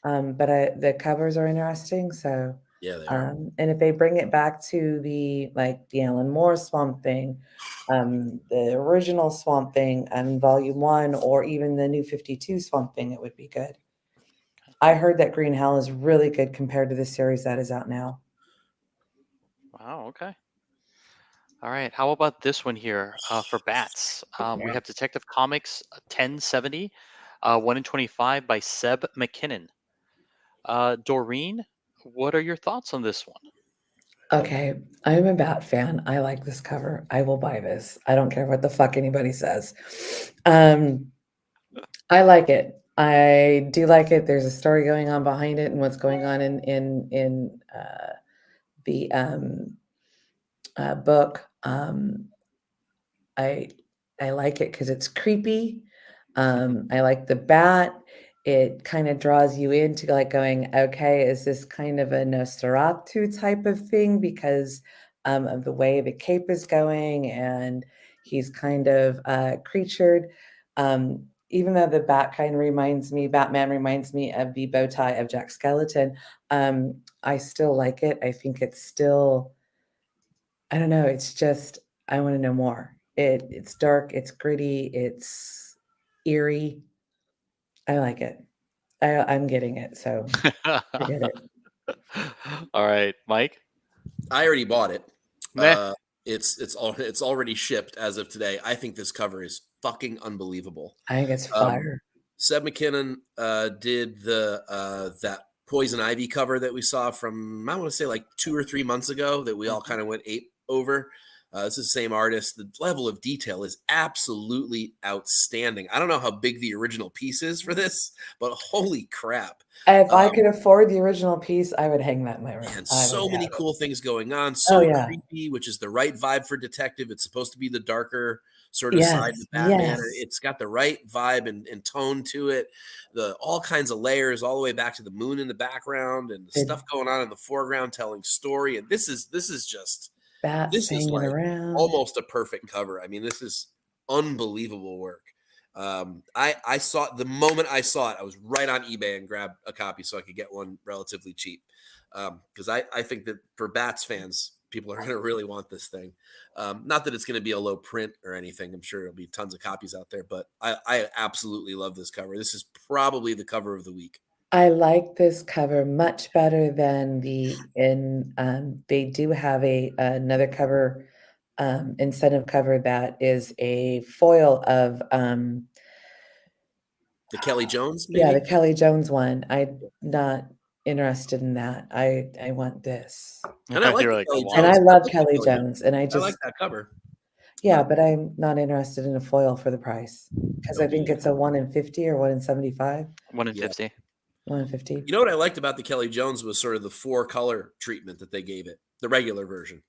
But the covers are interesting, so Yeah, they are. and if they bring it back to the Alan Moore Swamp Thing, the original Swamp Thing, Volume 1, or even the New 52 Swamp Thing, it would be good. I heard that Green Hell is really good compared to the series that is out now. Wow. Okay. All right. How about this one here for bats? We have Detective Comics 1070, 1 in 25 by Seb McKinnon. Doreen, what are your thoughts on this one? Okay, I'm a Bat fan. I like this cover. I will buy this. I don't care what the fuck anybody says. I like it. I do like it. There's a story going on behind it, and what's going on in the book. I like it because it's creepy. I like the bat. It kind of draws you into going, okay, is this kind of a Nosferatu type of thing because of the way the cape is going, and he's kind of creatured. Even though the Batman reminds me of the bow tie of Jack Skeleton, I still like it. I think it's still, I don't know, it's just, I want to know more. It's dark, it's gritty, it's eerie. I like it. I'm getting it, so forget it. All right, Mike. I already bought it. Meh. It's already shipped as of today. I think this cover is fucking unbelievable. I think it's fire. Seb McKinnon did the that Poison Ivy cover that we saw from, I want to say, like 2 or 3 months ago that we all kind of went ape over. This is the same artist. The level of detail is absolutely outstanding. I don't know how big the original piece is for this, but holy crap. If I could afford the original piece, I would hang that in my room. And I so would many have it. cool things going on. Oh, So yeah. creepy, which is the right vibe for detective. It's supposed to be the darker sort of Yes, side of Batman. yes. It's got the right vibe and tone to it. The all kinds of layers, all the way back to the moon in the background, and the stuff going on in the foreground telling story. And this is just Bats hanging like around. almost a perfect cover. I mean, this is unbelievable work. I saw it the moment I saw it. I was right on eBay and grabbed a copy so I could get one relatively cheap. because I think that for Bats fans, people are going to really want this thing. Not that it's going to be a low print or anything. I'm sure there'll be tons of copies out there, but I absolutely love this cover. This is probably the cover of the week. I like this cover much better than they do have another cover, incentive cover that is a foil of The Kelly Jones, maybe? yeah, the Kelly Jones one. I'm not interested in that. I want this. And I like You're the like, Kelly wow. And I Jones. love like the Kelly Kelly Jones, and I I just like that cover. yeah, but I'm not interested in a foil for the price because I Don't think be- it's a 1 in 50 or 1 in 75, 1 in Yeah. 50. 1 in 50. You know what I liked about the Kelly Jones was sort of the 4-color treatment that they gave it, the regular version.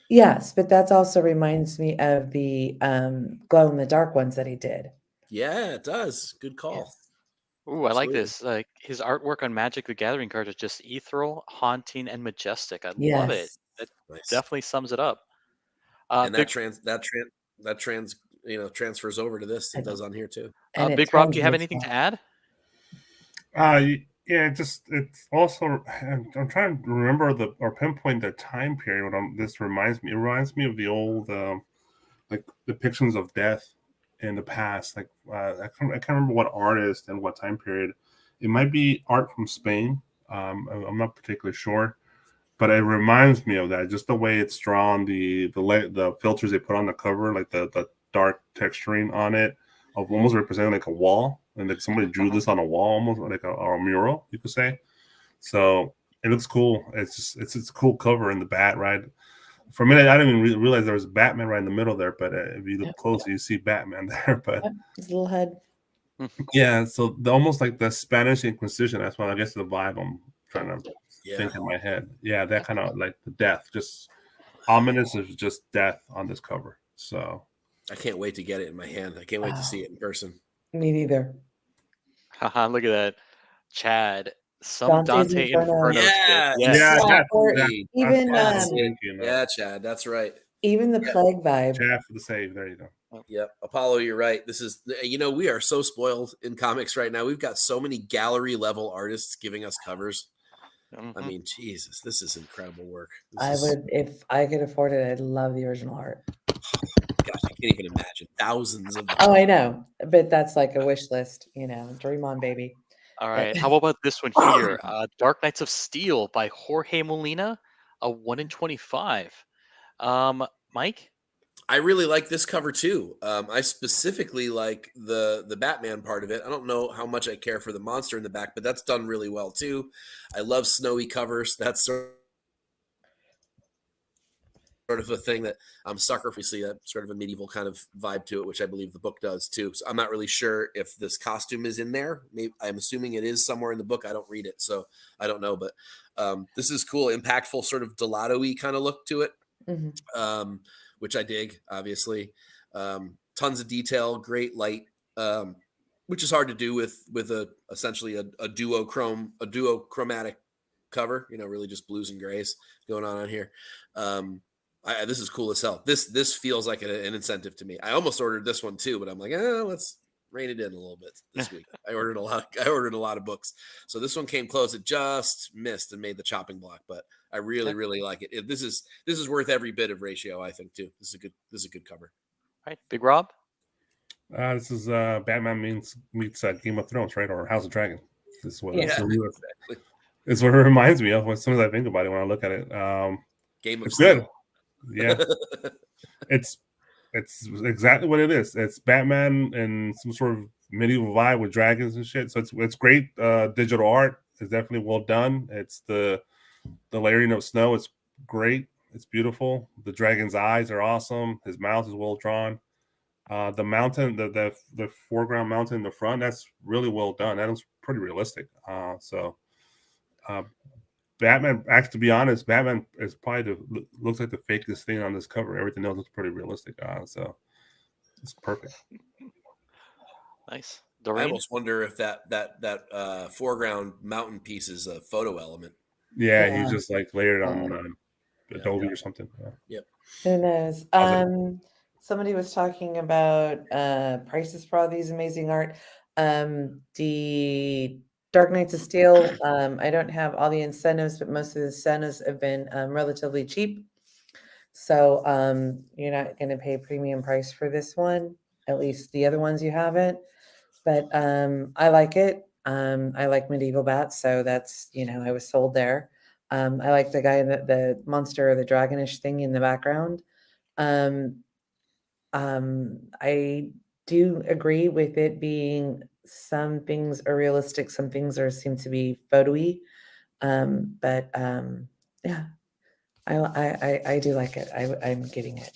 Yes, but that also reminds me of the glow in the dark ones that he did. Yeah, it does. Good call. Yes. Ooh, I like Absolutely. this. Like his artwork on Magic the Gathering cards is just ethereal, haunting, and majestic. I love it. Yes. That Nice. definitely sums it up. And Big transfers over to this. It does on here too. And it Big Rob, do you have transmits anything well. to add? Yeah, it's also I'm trying to remember or pinpoint the time period. This reminds me. It reminds me of the old like depictions of death in the past. Like I can't remember what artist and what time period. It might be art from Spain. I'm not particularly sure, but it reminds me of that. Just the way it's drawn, the filters they put on the cover, like the dark texturing on it, of almost representing like a wall, and like somebody drew this on a wall, almost like a mural, you could say. So it looks cool. It's a cool cover in the bat, right? For a minute, I didn't even realize there was Batman right in the middle there, but if you look closely, you see Batman there. But Yep, his little head. yeah, so almost like the Spanish Inquisition. That's what I guess the vibe I'm trying to think in my head. Yeah, that kind of like the death, just ominous of just death on this cover. So I can't wait to get it in my hand. I can't wait to see it in person. Me neither. Haha, look at that. Chad, some Dante's Dante Inferno. Inferno shit. Yeah, Yes. yeah, Yeah, or exactly. even that's um, thinking, Yeah, Chad, that's right. even the plague vibe. Chad for the save. There you go. Yep. Apollo, you're right. This is, we are so spoiled in comics right now. We've got so many gallery level artists giving us covers. I mean, Jesus, this is incredible work. If I could afford it, I'd love the original art. Gosh, I can't even imagine thousands of them. Oh, I know, but that's like a wish list, dream on, baby. All right. How about this one here? Dark Knights of Steel by Jorge Molina, a 1 in 25. Mike? I really like this cover too. I specifically like the Batman part of it. I don't know how much I care for the monster in the back, but that's done really well too. I love snowy covers. That's sort of a thing that I'm sucker for. See that sort of a medieval kind of vibe to it, which I believe the book does too. So I'm not really sure if this costume is in there. Maybe I'm assuming it is somewhere in the book. I don't read it, so I don't know. But this is cool, impactful, sort of Delato-y kind of look to it. Mm-hmm. Which I dig, obviously. Tons of detail, great light, which is hard to do with essentially a duochromatic cover. Really just blues and grays going on here. This is cool as hell. This feels like an incentive to me. I almost ordered this one too, but I'm like, let's rein it in a little bit this week. I ordered a lot of books, so this one came close. It just missed and made the chopping block, but I really like it. This is worth every bit of ratio, I think, too. This is a good cover. All right, Big Rob? This is Batman meets Game of Thrones, right? Or House of Dragon. This is what Exactly. It's what it reminds me of as soon as I think about it when I look at it. Game of it's Steel. good. Yeah. it's exactly what it is. It's Batman and some sort of medieval vibe with dragons and shit. So it's great digital art. It's definitely well done. It's the layering of snow. It's great. It's beautiful. The dragon's eyes are awesome. His mouth is well drawn. The mountain, the foreground mountain in the front, that's really well done. That was pretty realistic. Batman, actually, to be honest, Batman is probably looks like the fakest thing on this cover. Everything else looks pretty realistic. So it's perfect. Nice. I Doreen? almost wonder if that foreground mountain piece is a photo element. Yeah, he's just like layered on Adobe or something. Yep. Who knows? Somebody was talking about prices for all these amazing art. The Dark Knights of Steel. I don't have all the incentives, but most of the incentives have been relatively cheap. So you're not going to pay premium price for this one. At least the other ones you haven't. But I like it. I like medieval bats, so that's I was sold there. I like the guy the monster or the dragonish thing in the background. I do agree with it being some things are realistic, some things seem to be photo-y. But yeah, I do like it. I'm getting it.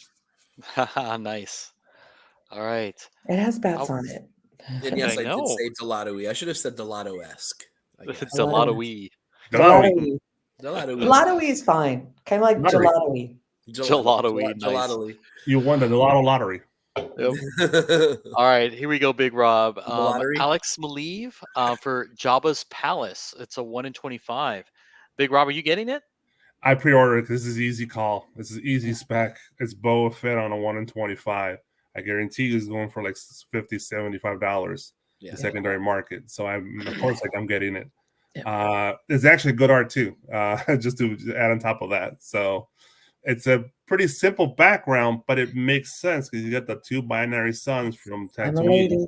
Nice. All right. It has bats I'll- on it. And yes, I I did know. say Gelato-y. I should have said Gelato-esque. I guess. It's a lot of we. Gelato-y. Gelato-y. Gelato-y is fine. Kind of like Lottery. gelato-y. Gelato-y, nice. Gelato-y. You won the Lotto lottery. Yep. All right, here we go, Big Rob. lottery? Alex Maleev for Jabba's Palace. It's a 1 in 25. Big Rob, are you getting it? I pre-ordered it. This is easy call. This is easy spec. It's Boba Fett on a 1 in 25. I guarantee you it's going for like $50, $75 Yeah. the secondary market. So I'm of course I'm getting it. Yeah. It's actually good art too. Just to add on top of that. So it's a pretty simple background, but it makes sense because you got the two binary suns from I'm a Tatooine. lady.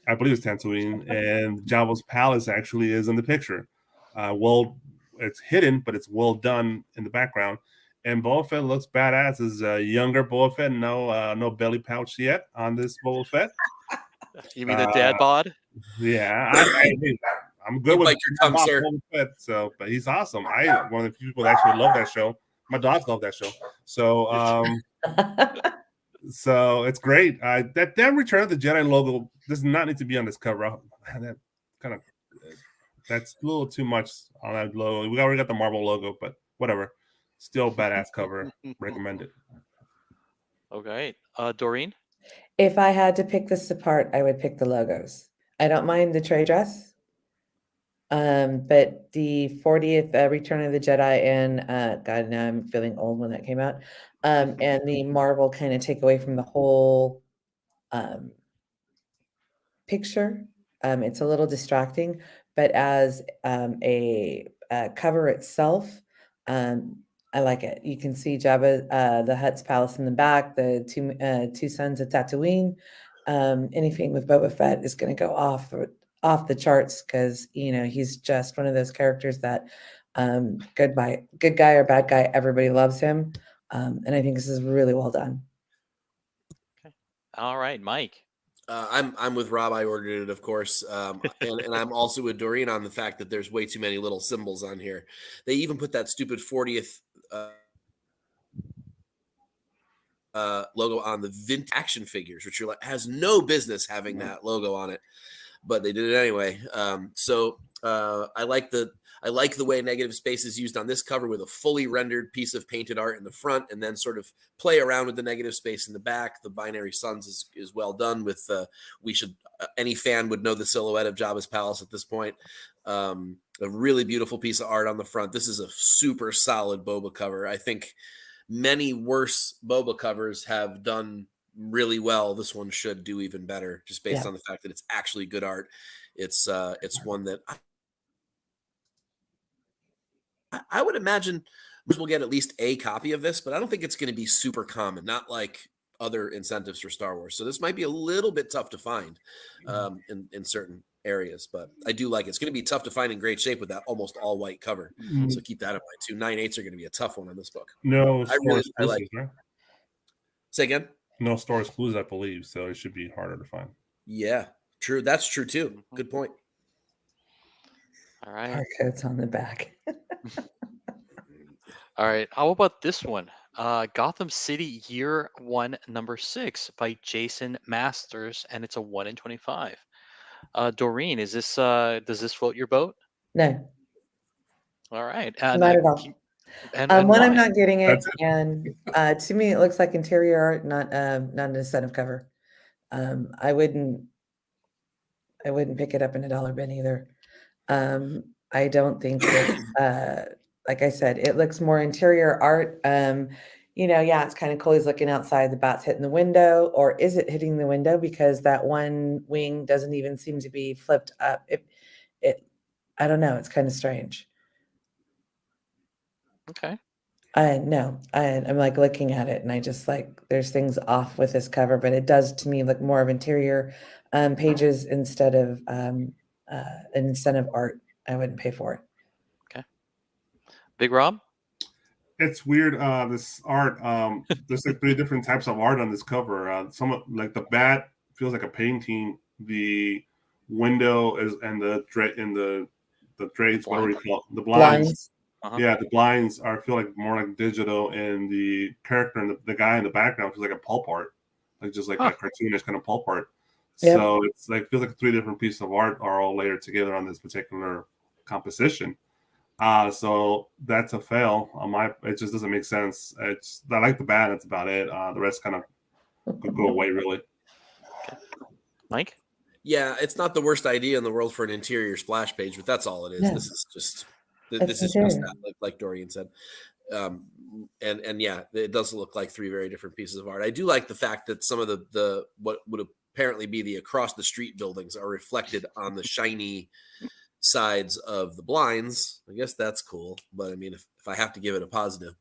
I believe it's Tatooine, and Jabba's palace actually is in the picture. Well, it's hidden, but it's well done in the background. And Boba Fett looks badass. Is a younger Boba Fett, no belly pouch yet on this Boba Fett. You mean the dad bod? Yeah, I'm good You with bite your tongue, sir. Boba Fett, so but he's awesome. One of the few people that actually love that show. My dogs love that show. So so it's great. That damn Return of the Jedi logo does not need to be on this cover. That kind of that's a little too much on that logo. We already got the Marvel logo, but whatever. Still badass cover. Recommend it. Okay. Doreen? If I had to pick this apart, I would pick the logos. I don't mind the tray dress. But the 40th Return of the Jedi and God, now I'm feeling old when that came out. And the Marvel kind of take away from the whole picture. It's a little distracting, but as a cover itself, I like it. You can see Jabba, the Hutt's palace in the back, the two sons of Tatooine. Anything with Boba Fett is going to go off the charts because he's just one of those characters that good guy or bad guy, everybody loves him. And I think this is really well done. Okay. All right, Mike. I'm with Rob. I ordered it, of course, and I'm also with Doreen on the fact that there's way too many little symbols on here. They even put that stupid 40th logo on the vintage action figures, which has no business having that logo on it, but they did it anyway. So I like the way negative space is used on this cover with a fully rendered piece of painted art in the front, and then sort of play around with the negative space in the back. The binary suns is well done. With any fan would know the silhouette of Jabba's palace at this point. A really beautiful piece of art on the front. This is a super solid Boba cover. I think many worse Boba covers have done really well. This one should do even better, just based on the fact that it's actually good art. It's one that I would imagine we'll get at least a copy of this, but I don't think it's going to be super common, not like other incentives for Star Wars. So this might be a little bit tough to find in certain areas, but I do like it. It's going to be tough to find in great shape with that almost all white cover. So keep that in mind too. 9/8 are going to be a tough one on this book. No I like it. right? Say again? No store exclusives, I believe, so it should be harder to find. Yeah, true. That's true too. Good point. All right. Barcodes on the back. All right. How about this one? Gotham City Year 1, Number 6 by Jason Masters, and it's a 1 in 25. Doreen, is this does this float your boat? No, All right. not at all. And One, why? I'm not getting it, That's and to me, it looks like interior art, not an incentive cover. I wouldn't pick it up in a dollar bin either. I don't think that, like I said, it looks more interior art. It's kind of cool. He's looking outside, the bat's hitting the window, or is it hitting the window? Because that one wing doesn't even seem to be flipped up. I don't know. It's kind of strange. Okay. No, I'm like looking at it and I just like, there's things off with this cover, but it does to me look more of interior pages instead of art. I wouldn't pay for it. Okay. Big Rob? It's weird. This art. There's like 3 different types of art on this cover. Some like the bat feels like a painting. The window is and the drapes, whatever you call it, the blinds. Uh-huh. Yeah, the blinds feel like more like digital, and the character and the guy in the background feels like a pulp art, like just like a cartoonish kind of pulp art. Yep. So it's like feels like 3 different pieces of art are all layered together on this particular composition. So that's a fail on my. It just doesn't make sense. I like the bat. That's about it. The rest kind of could go away, really. Okay. Mike? Yeah, it's not the worst idea in the world for an interior splash page, but that's all it is. Yeah. This is just That's that, like Dorian said. And yeah, it does look like 3 very different pieces of art. I do like the fact that some of the what would apparently be the across the street buildings are reflected on the shiny sides of the blinds. I guess that's cool, but I mean, if I have to give it a positive,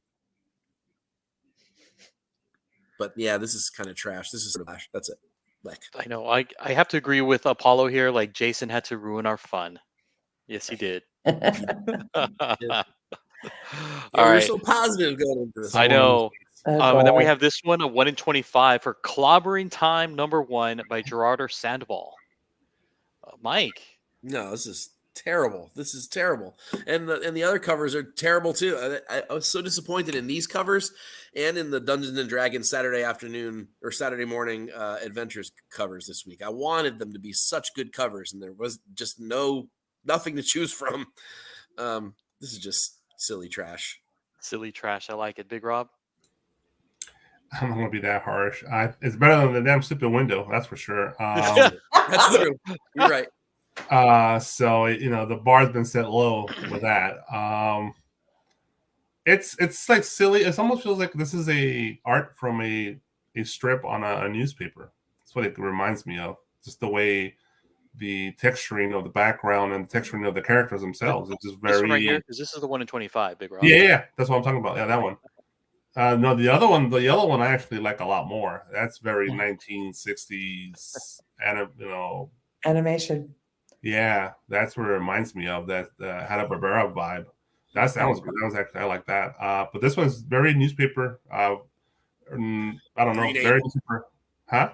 but yeah, this is kind of trash. This is trash. That's it. Like, I know. I have to agree with Apollo here. Like, Jason had to ruin our fun. Yes, he did. All we're right. so positive going into this. I know. Oh, And then we God. have this one, a 1 in 25 for Clobbering Time #1 by Gerardo Sandoval. Mike. No, this is terrible. This is terrible. And the other covers are terrible too. I was so disappointed in these covers and in the Dungeons and Dragons Saturday afternoon or Saturday morning adventures covers this week. I wanted them to be such good covers, and there was just nothing to choose from. This is just silly trash. Silly trash. I like it. Big Rob. I'm not going to be that harsh. It's better than the damn stupid window, that's for sure. That's true. You're right. So the bar's been set low with that. It's like silly. It almost feels like this is a art from a strip on a newspaper. That's what it reminds me of. Just the way the texturing of the background and the texturing of the characters themselves. It's just very. This one right here, because this is the 1 in 25. Big Rob. Yeah, that's what I'm talking about. Yeah, that one. No, the other one, the yellow one, I actually like a lot more. That's very 1960s, Animation. Yeah, that's what it reminds me of. That Hanna-Barbera vibe. That was actually, I like that. But this one's very newspaper. I don't know, Green very ape. newspaper. Huh?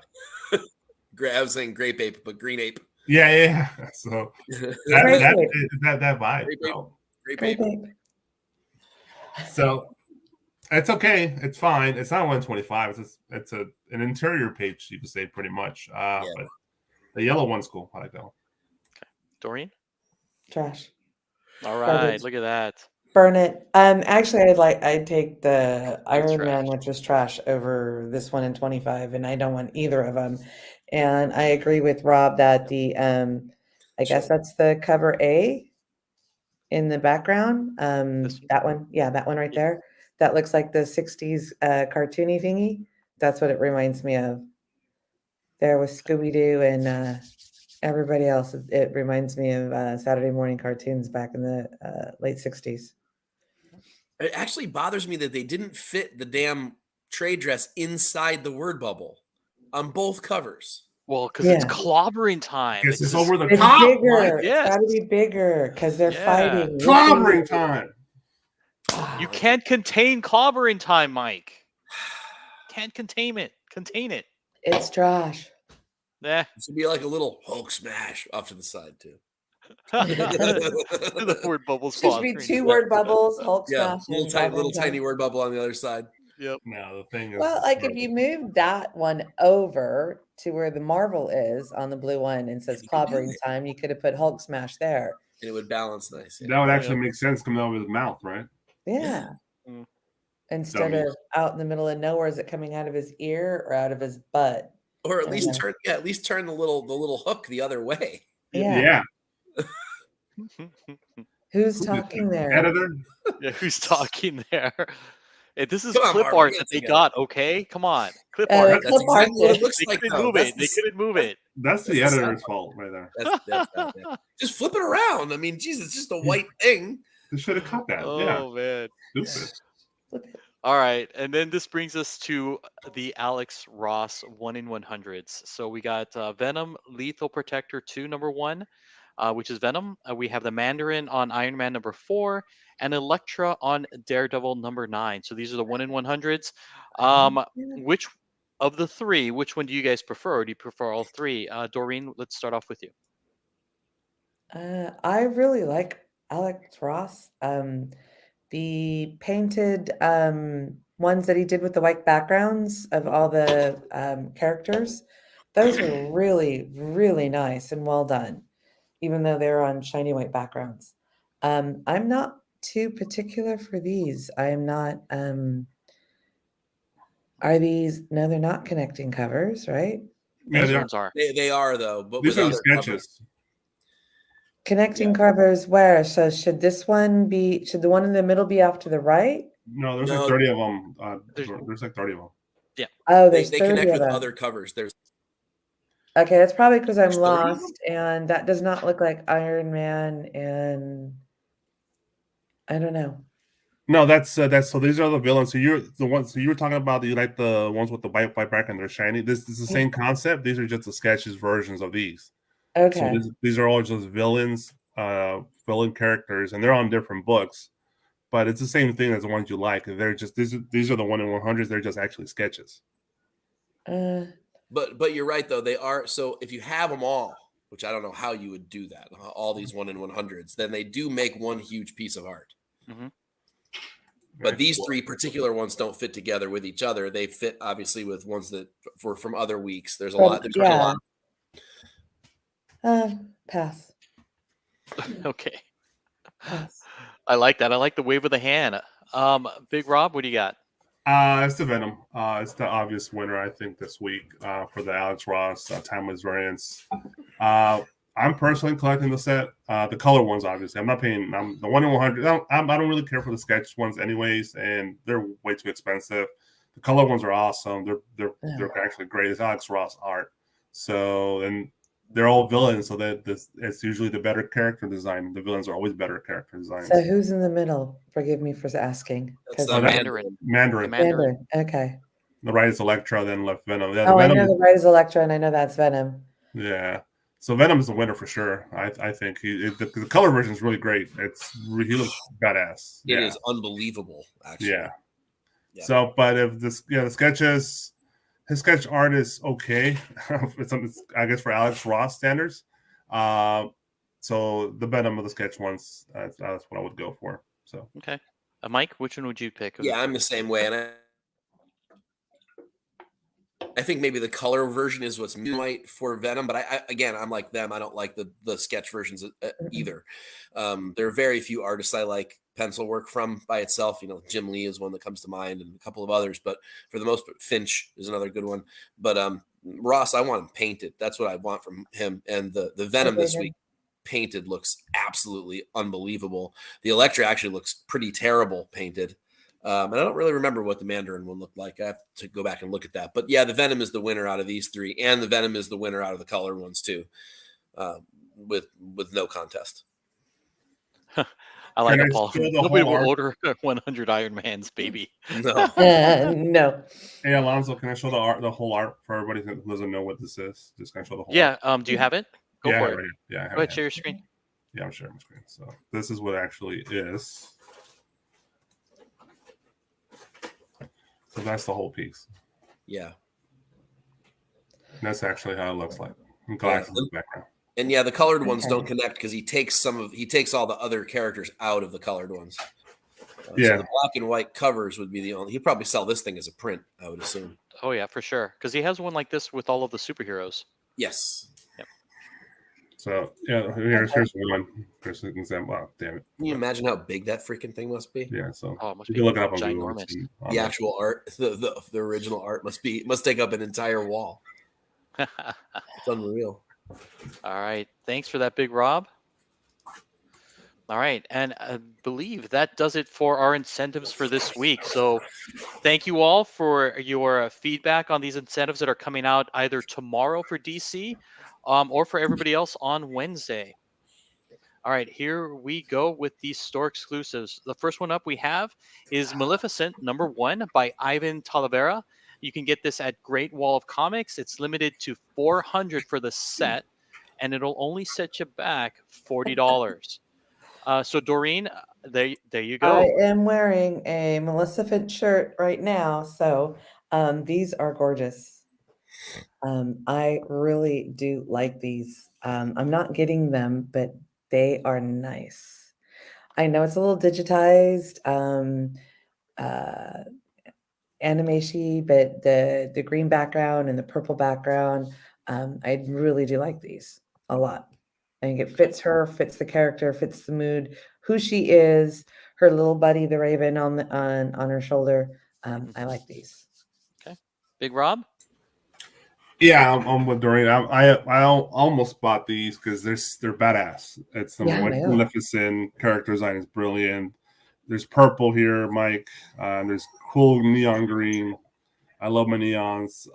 I was saying grape ape, but green ape. Yeah. So that vibe. Grape ape. So. Grape Great ape. babe. So it's okay. It's fine. It's not 125. It's an interior page, you could say, pretty much. But the yellow one's cool. I like that one. Dorian. Trash. All right. Garbage. Look at that. Burn it. Actually, I'd take the Iron trash. Man, which was trash, over this 1 in 25, and I don't want either of them. And I agree with Rob that the I guess that's the cover A in the background. That one, that one right there. That looks like the 60s cartoony thingy. That's what it reminds me of. There was Scooby-Doo and everybody else. It reminds me of Saturday morning cartoons back in the late 60s. It actually bothers me that they didn't fit the damn trade dress inside the word bubble on both covers. Well, because it's clobbering time. It's just over the It's top. bigger. Mike. Yes. It's got to be bigger because they're fighting. Clobbering time. You can't contain clobbering time, Mike. Can't contain it. Contain it. It's trash. Nah. This would be like a little Hulk smash off to the side too. The word bubbles. It should be 2 word bubbles. Hulk smash. and little clobbering tiny time. word bubble on the other side. Yep. No, the thing is. Well, like if you move that one over to where the Marvel is on the blue one and says You could do clobbering it. time, you could have put Hulk smash there. And it would balance nice. That would actually make sense coming out of his mouth, right? Yeah. Mm. Instead of out in the middle of nowhere, is it coming out of his ear or out of his butt? Or at least turn the little hook the other way. Yeah. Who's talking there? Editor? Yeah, who's talking there? Hey, this is Come on, clip Marvel, art get that they together. got, okay? Come on. Clip Oh, art. clip art. exactly what it looks They like. couldn't though. move it. They couldn't move it. That's the That's the editor's fault right there. That's bad, yeah. Just flip it around. I mean, Jesus, it's just a white thing. They should have cut that. Oh man. Stupid. Flip it. All right, and then this brings us to the Alex Ross 1 in 100s. So we got Venom, Lethal Protector 2, number 1, which is Venom. We have the Mandarin on Iron Man number 4, and Elektra on Daredevil number 9. So these are the 1 in 100s. Which of the three? Which one do you guys prefer? Do you prefer all three? Doreen, let's start off with you. I really like Alex Ross. The painted ones that he did with the white backgrounds of all the characters, those were really, really nice and well done, even though they're on shiny white backgrounds. I'm not too particular for these. I am not. Are these? No, they're not connecting covers, right? Yeah, These they are. ones are. They are though, but These with are the other sketches. covers. Connecting covers where? So should this one be? Should the one in the middle be off to the right? No, there's No. like 30 of them. There's- There's like 30 of them. Oh, They, there's they 30 connect of with them. other covers. There's Okay, that's probably because I'm There's 30 of them? lost, and that does not look like Iron Man, and I don't know. No, that's so these are the villains. So you're the ones. So you were talking about you like the ones with the white back and they're shiny. This is the same concept. These are just the sketches versions of these. Okay. So these are all just villains, villain characters, and they're on different books. But it's the same thing as the ones you like. They're just these are the 1 in 100s. They're just actually sketches. But you're right though. They are. So if you have them all, which I don't know how you would do that, all these 1 in 100s, then they do make one huge piece of art. Mm-hmm. But these three particular ones don't fit together with each other. They fit obviously with ones that were from other weeks. There's a lot. There's a lot. Pass. Okay. Pass. I like that. I like the wave of the hand. Big Rob, what do you got? It's the Venom. It's the obvious winner, I think, this week for the Alex Ross timeless variants. I'm personally collecting the set, the color ones. Obviously, I'm not paying. I'm the 1 in 100. I don't really care for the sketch ones, anyways, and they're way too expensive. The color ones are awesome. They're actually great. It's Alex Ross art. So and they're all villains, so that it's usually the better character design. The villains are always better character designs. So who's in the middle? Forgive me for asking. That's The Mandarin. Mandarin. Mandarin. Okay. The right is Elektra, then left Venom. Yeah, Oh, Venom, I know the right is Elektra, and I know that's Venom. Yeah. So Venom is the winner for sure. I think the color version is really great. He looks badass. It is unbelievable, actually. Yeah. So, but if the sketches, his sketch art is okay. it's I guess for Alex Ross standards. So the Venom of the sketch ones, that's what I would go for. So Okay. Mike, which one would you pick? Yeah, I'm the same way, and I think maybe the color version is what's right for Venom, but I'm like them. I don't like the sketch versions either. There are very few artists I like pencil work from by itself. You know, Jim Lee is one that comes to mind, and a couple of others. But for the most part, Finch is another good one. But Ross, I want him painted. That's what I want from him. And the Venom this week painted looks absolutely unbelievable. The Elektra actually looks pretty terrible painted. And I don't really remember what the Mandarin one looked like. I have to go back and look at that. But yeah, the Venom is the winner out of these three, and the Venom is the winner out of the color ones too, with no contest. I like Can it, I Paul. steal the Nobody whole will art? order 100 Iron Mans, baby. No. No. hey Alonso, can I show the whole art for everybody who doesn't know what this is? Just can I show the whole Yeah. art? Do you have it? Go Yeah, for it. right. Yeah, I have Go ahead, it. share your screen. Yeah, I'm sharing my screen. So this is what it actually is. So that's the whole piece. Yeah. And that's actually how it looks like. I'm glad for the background. And yeah, the colored ones don't connect because he takes all the other characters out of the colored ones. So the black and white covers would be the only. He'd probably sell this thing as a print, I would assume. Oh yeah, for sure. Because he has one like this with all of the superheroes. Yes. Yep. So yeah, here's one. Here's an example. Wow, damn it. Can you imagine how big that freaking thing must be? Yeah. So Oh, it must you be can look it up on Google. ginormous. The actual art, the original art must take up an entire wall. It's unreal. All right. Thanks for that, Big Rob. All right, and I believe that does it for our incentives for this week. So thank you all for your feedback on these incentives that are coming out either tomorrow for DC or for everybody else on Wednesday. All right, here we go with these store exclusives. The first one up we have is Maleficent #1 by Ivan Talavera. You can get this at Great Wall of Comics. It's limited to 400 for the set, and it'll only set you back $40. So Doreen, there you I go. am wearing a Maleficent shirt right now, so these are gorgeous. I really do like these. I'm not getting them, but they are nice. I know it's a little digitized uh, animation, but the green background and the purple background, I really do like these a lot. I think it fits her, fits the character, fits the mood, who she is, her little buddy, the raven on her shoulder. I like these. Okay, Big Rob. Yeah, I'm with Doreen. I almost bought these because they're badass. It's the Yeah, I know. Maleficent character design is brilliant. There's purple here, Mike. There's cool neon green. I love my neons.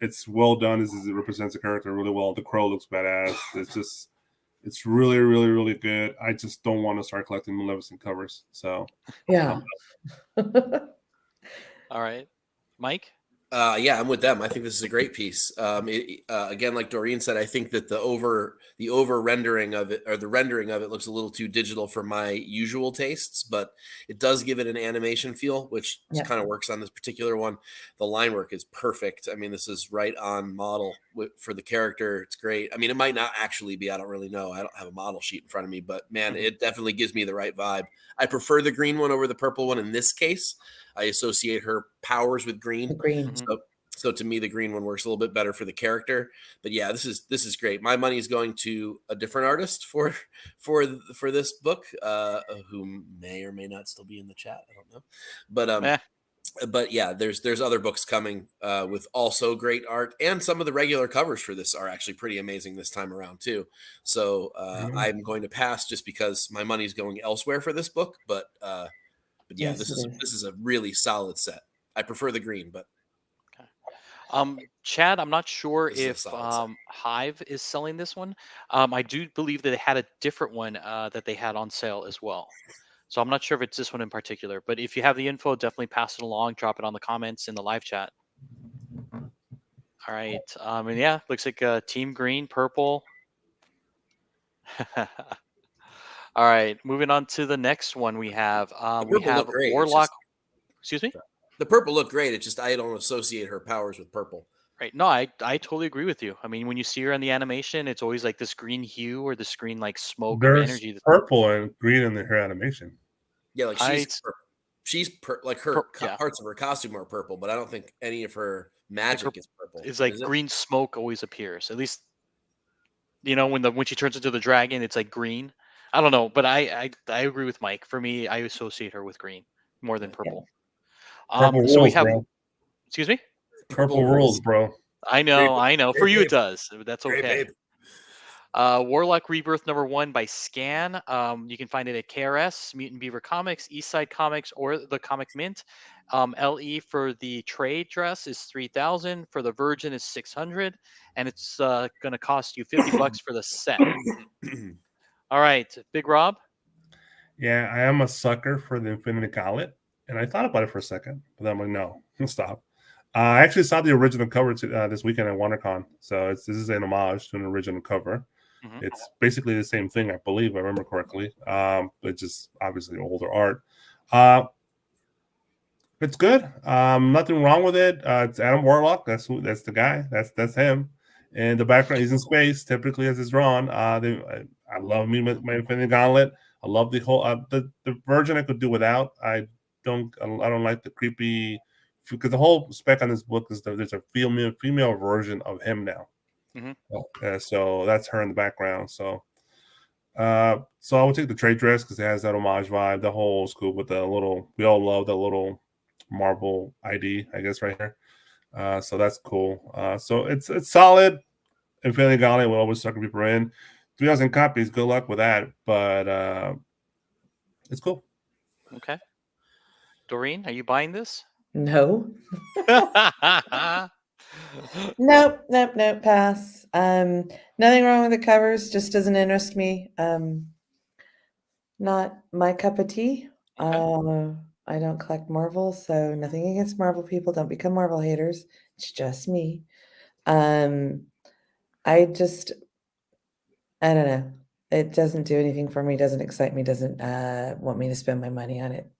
It's well done. It represents the character really well. The crow looks badass. It's really, really, really good. I just don't want to start collecting Maleficent covers. So Yeah. All right, Mike. Yeah, I'm with them. I think this is a great piece. Again, like Doreen said, I think that the over rendering of it, or the rendering of it, looks a little too digital for my usual tastes, but it does give it an animation feel, which Yeah. kind of works on this particular one. The line work is perfect. I mean, this is right on model for the character. It's great. I mean, it might not actually be. I don't really know. I don't have a model sheet in front of me, but man, it definitely gives me the right vibe. I prefer the green one over the purple one in this case. I associate her powers with green. Green. So to me, the green one works a little bit better for the character. But yeah, this is great. My money is going to a different artist for this book, who may or may not still be in the chat. I don't know, but yeah, there's other books coming with also great art, and some of the regular covers for this are actually pretty amazing this time around too. So I'm going to pass just because my money's going elsewhere for this book. But yeah, Yes, this it is a really solid set. I prefer the green, but Chad, I'm not sure This is a if solid set. Hive is selling this one. I do believe that they had a different one that they had on sale as well. So I'm not sure if it's this one in particular, but if you have the info, definitely pass it along. Drop it on the comments in the live chat. All right. And yeah, looks like team green, purple. All right. Moving on to the next one we have. We purple have look great. It's Warlock. just- Excuse me? The purple looked great. It's just I don't associate her powers with purple. Right. No, I totally agree with you. I mean, when you see her in the animation, it's always like this green hue or this green like smoke or there's energy. purple and green in her animation. Yeah, like like her yeah. parts of her costume are purple, but I don't think any of her magic is purple. It's like is it? green smoke always appears. At least, when she turns into the dragon, it's like green. I don't know, but I agree with Mike. For me, I associate her with green more than purple. Purple So we rules, have. bro. Excuse me. Purple rules, bro. I know. For you, babe. it does. That's Great, okay. babe. Warlock Rebirth #1 by Scan. You can find it at KRS, Mutant Beaver Comics, Eastside Comics, or the Comic Mint. LE for the trade dress is 3,000. For the Virgin is 600, and it's going to cost you $50 for the set. All right, Big Rob. Yeah, I am a sucker for the Infinity Gauntlet, and I thought about it for a second, but then I'm like, no, stop. I actually saw the original cover this weekend at WonderCon, so this is an homage to an original cover. Mm-hmm. It's basically the same thing, I believe, if I remember correctly. But just obviously older art. It's good. Nothing wrong with it. It's Adam Warlock. That's the guy. That's him. And the background is in space, typically as it's drawn. I love my Infinity Gauntlet. I love the whole the Virgin I could do without. I don't like the creepy, because the whole spec on this book is that there's a female version of him now. Mm-hmm. So that's her in the background. So I would take the trade dress because it has that homage vibe. The whole scoop with the little, we all love the little marble ID, I guess, right here. So that's cool. So it's solid. Infinity Gauntlet will always sucker people in. 3,000 copies. Good luck with that, but it's cool. Okay. Doreen, are you buying this? No. Nope. Pass. Nothing wrong with the covers. Just doesn't interest me. Not my cup of tea. Okay. I don't collect Marvel, so nothing against Marvel people. Don't become Marvel haters. It's just me. I don't know. It doesn't do anything for me. Doesn't excite me. Doesn't want me to spend my money on it.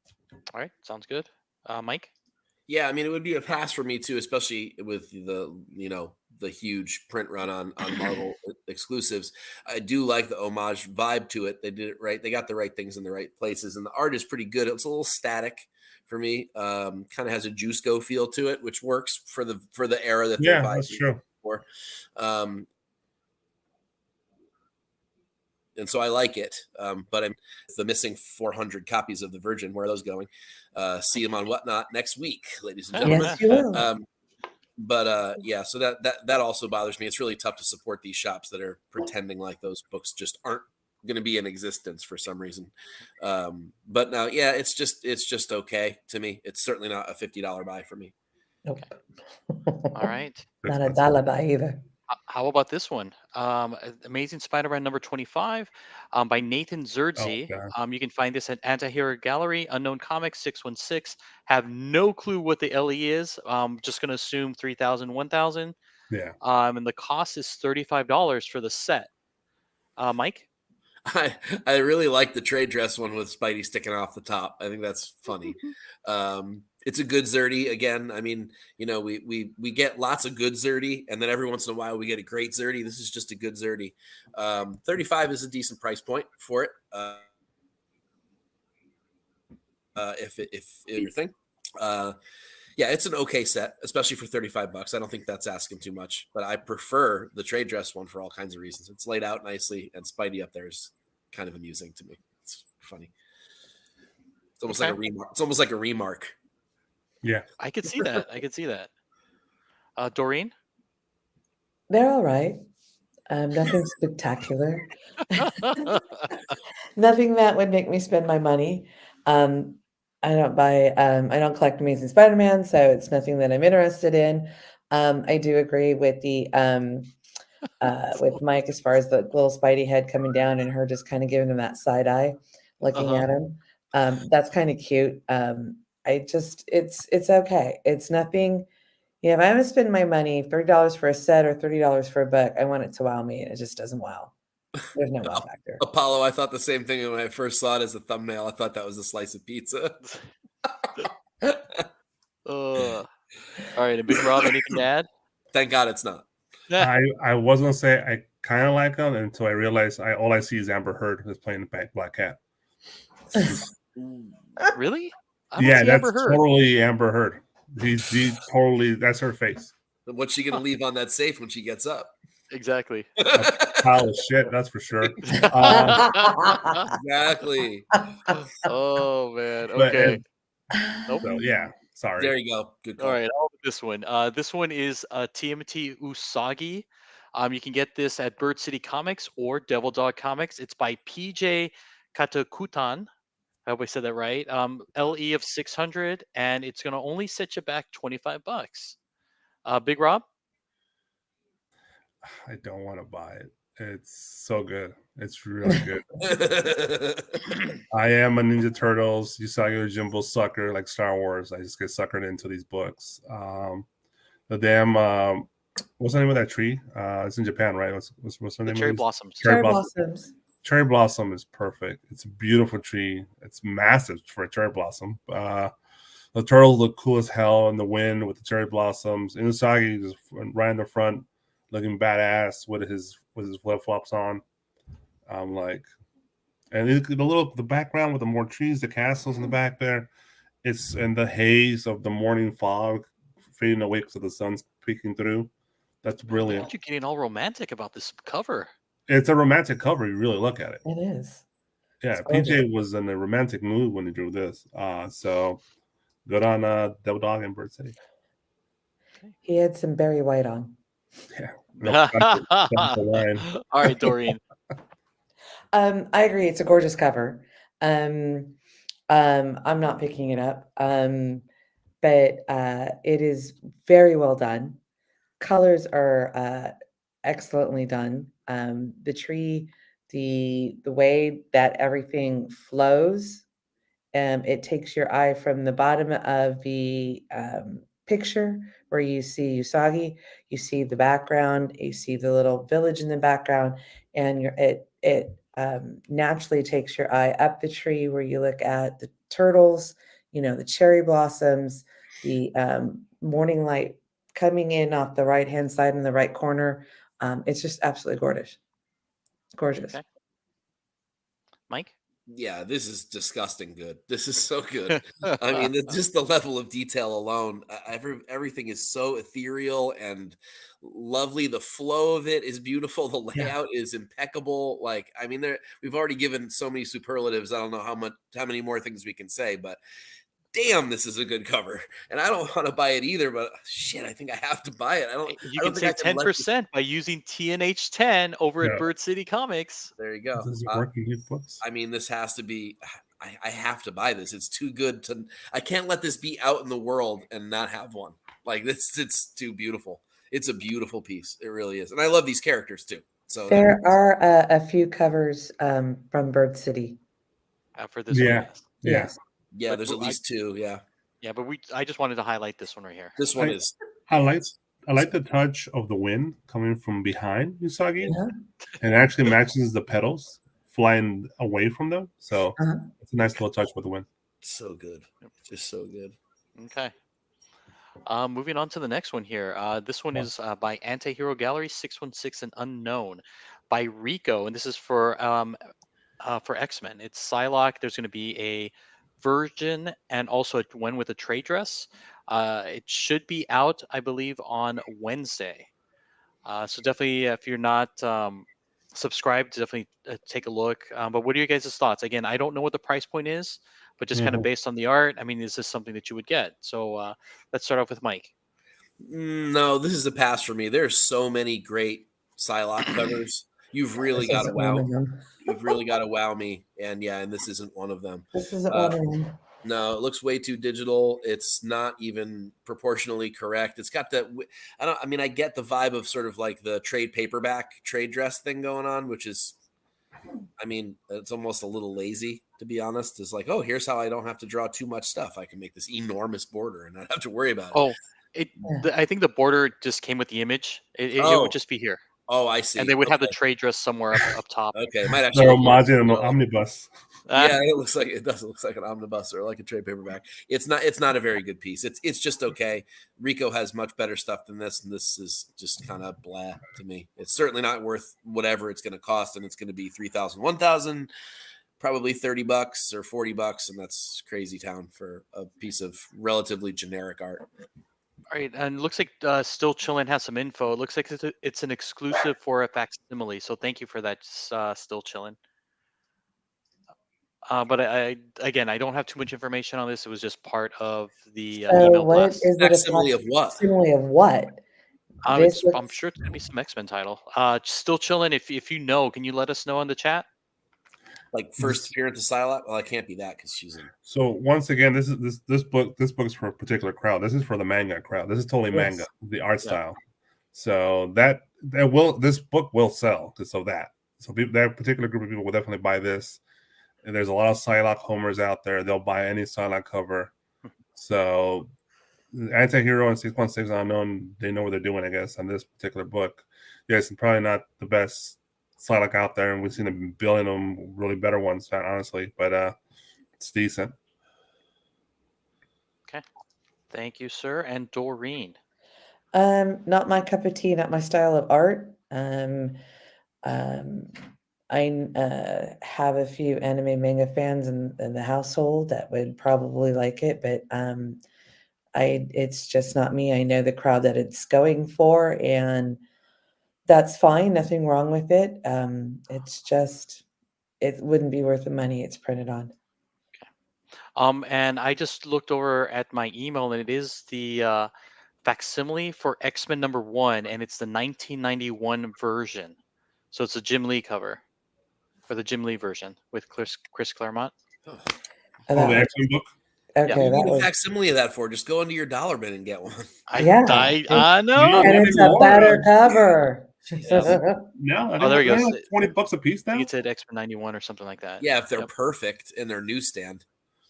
All right. Sounds good. Mike? Yeah, I mean, it would be a pass for me too, especially with the huge print run on Marvel exclusives. I do like the homage vibe to it. They did it right. They got the right things in the right places, and the art is pretty good. It's a little static for me. Kind of has a Juice Go feel to it, which works for the era that they're Yeah, that's true. for. And so I like it, but I'm the missing 400 copies of The Virgin. Where are those going? See them on Whatnot next week, ladies and gentlemen. Yes, you will. Yeah, so that also bothers me. It's really tough to support these shops that are pretending like those books just aren't going to be in existence for some reason. But now, yeah, it's just okay to me. It's certainly not a $50 buy for me. Nope. All right. Not a dollar buy either. How about this one? Amazing Spider-Man number 25 by Nathan Zerzi. God. You can find this at Antihero Gallery, Unknown Comics 616. Have no clue what the LE is. Just going to assume 3,000, 1,000. Yeah. And the cost is $35 for the set. Mike? I really like the trade dress one with Spidey sticking off the top. I think that's funny. It's a good Zerdy again. I mean, we get lots of good Zerdy, and then every once in a while we get a great Zerdy. This is just a good Zerdy. 35 is a decent price point for it. If your thing. Yeah, it's an okay set, especially for $35. I don't think that's asking too much, but I prefer the trade dress one for all kinds of reasons. It's laid out nicely, and Spidey up there is kind of amusing to me. It's funny. It's almost like a remark. It's almost like a remark. Yeah, I could see that. Doreen? They're all right. Nothing spectacular. Nothing that would make me spend my money. I don't collect Amazing Spider-Man, so it's nothing that I'm interested in. I do agree with with Mike as far as the little Spidey head coming down and her just kind of giving him that side eye, looking at him. That's kind of cute. It's okay. It's nothing. If I'm gonna spend my money, $30 for a set or $30 for a book, I want it to wow me, and it just doesn't wow. There's no wow factor. Apollo, I thought the same thing when I first saw it as a thumbnail. I thought that was a slice of pizza. All right, and Big Rob, anything to add? Thank God it's not. I was gonna say I kind of like them until I realized all I see is Amber Heard is playing the Black Cat. Really? Yeah, that's totally Amber Heard. He's totally, that's her face. What's she gonna leave on that safe when she gets up? Exactly. Pile of shit, that's for sure. Exactly. Oh man. Okay. So yeah, sorry. There you go. Good call. All right. I'll do this one. This one is TMT Usagi. You can get this at Bird City Comics or Devil Dog Comics. It's by PJ Katakutan. I hope I said that right. LE of 600, and it's going to only set you back $25. Big Rob? I don't want to buy it. It's so good. It's really good. I am a Ninja Turtles, Usagi Jimbo sucker, like Star Wars. I just get suckered into these books. The damn, what's the name of that tree? It's in Japan, right? What's the name? Cherry Blossoms. Cherry Blossoms. Cherry Blossom is perfect. It's a beautiful tree. It's massive for a cherry blossom. The turtles look cool as hell in the wind with the cherry blossoms. And Usagi just right in the front, looking badass with his flip flops on. And the background with the more trees, the castles in the back there. It's in the haze of the morning fog fading away because the sun's peeking through. That's brilliant. Why are you getting all romantic about this cover? It's a romantic cover. You really look at it. It is. Yeah, PJ was in a romantic mood when he drew this. So good on Devil Dog and Bird City. He had some Barry White on. Yeah. All right, Doreen. I agree. It's a gorgeous cover. I'm not picking it up. But it is very well done. Colors are excellently done. The tree, the way that everything flows, it takes your eye from the bottom of the picture where you see Usagi, you see the background, you see the little village in the background, and it naturally takes your eye up the tree where you look at the turtles, the cherry blossoms, the morning light coming in off the right hand side in the right corner. It's just absolutely gorgeous. Gorgeous. Okay. Mike? Yeah, this is disgusting good. This is so good. I mean, just the level of detail alone. Everything is so ethereal and lovely. The flow of it is beautiful. The Yeah. layout is impeccable. Like, I mean, we've already given so many superlatives. I don't know how many more things we can say, but damn, this is a good cover. And I don't want to buy it either, but shit, I think I have to buy it. You I don't can think I save can let this. 10% by using TNH10 over at Yeah. Bird City Comics. There you go. Does it work in good books? I mean, this has to be. I have to buy this. It's too good to. I can't let this be out in the world and not have one. Like this, it's too beautiful. It's a beautiful piece. It really is, and I love these characters too. So There are a few covers from Bird City. For this one, Yeah. yes. Yes. yeah, But there's at least two. Yeah, Yeah, but I just wanted to highlight this one right here. this one I- is. I like the touch of the wind coming from behind Usagi, Uh-huh. and it actually matches the petals flying away from them. So Uh-huh. it's a nice little touch with the wind. So good. Just so good. Okay. Moving on to the next one here. This one is by Antihero Gallery 616 and Unknown by Rico, and this is for X-Men. It's Psylocke. There's going to be a version and also one with a trade dress. It should be out, I believe, on Wednesday. So definitely, if you're not subscribed, definitely take a look. But what are your guys' thoughts? Again, I don't know what the price point is, but just kind of based on the art, I mean, is this something that you would get? So let's start off with Mike. No, this is a pass for me. There's so many great Psylocke covers. You've really This got to isn't one wow. of them. You've really got to wow me, and this isn't one of them. This isn't Uh, one of them. No, it looks way too digital. It's not even proportionally correct. It's got that. I mean, I get the vibe of sort of like the trade paperback trade dress thing going on, which is, I mean, it's almost a little lazy to be honest. It's like, oh, here's how I don't have to draw too much stuff. I can make this enormous border and not have to worry about it. Oh, Yeah. I think the border just came with the image. It Oh, would just be here, oh, I see. and they would have the Okay, trade dress somewhere up top. okay. It might actually. They're look more imagine an like- omnibus. Yeah, it looks like it does. It looks like an omnibus or like a trade paperback. It's not. It's not a very good piece. It's just okay. Rico has much better stuff than this, and this is just kind of blah to me. It's certainly not worth whatever it's going to cost, and it's going to be 3,000, 1,000, probably $30 or $40, and that's crazy town for a piece of relatively generic art. All right, and it looks like Still Chillin' has some info. It looks like it's an exclusive for a facsimile. So thank you for that, Still Chillin'. But again, I don't have too much information on this. It was just part of the So email what blast. is it? Facsimile of what? Facsimile of what? This I'm looks- sure it's gonna be some X-Men title. Still Chillin'. If you know, can you let us know in the chat? Like first appearance of Psylocke? Well, it can't be that because she's in. So once again, this book's for a particular crowd. This is for the manga crowd. This is totally Yes. manga, the art Yeah. style. So this book will sell because of that. So that particular group of people will definitely buy this. And there's a lot of Psylocke homers out there. They'll buy any Psylocke cover. So Anti-Hero and 616 Unknown, they know what they're doing, I guess, on this particular book. Yes, it's probably not the best Psylocke out there, and we've seen a billion of them really better ones, honestly, but it's decent. Thank you, sir. And Doreen. Not my cup of tea, not my style of art. I have a few anime manga fans in the household that would probably like it, but it's just not me. I know the crowd that it's going for, and that's fine. Nothing wrong with it. It's just it wouldn't be worth the money it's printed on. And I just looked over at my email, and it is the facsimile for X-Men #1, and it's the 1991 version. So it's a Jim Lee cover. for the Jim Lee version with Chris Claremont. Oh. Oh, that the one. X-Men book. Okay, What do you that need a was. facsimile of that for? Just go into your dollar bin and get one. Yeah. I know. No, And not it's a anymore. better cover. No, I Oh, there he think goes. like $20 a piece I now. think it's at X-Men 91 or something like that. Yeah, if they're Yep. perfect in their newsstand.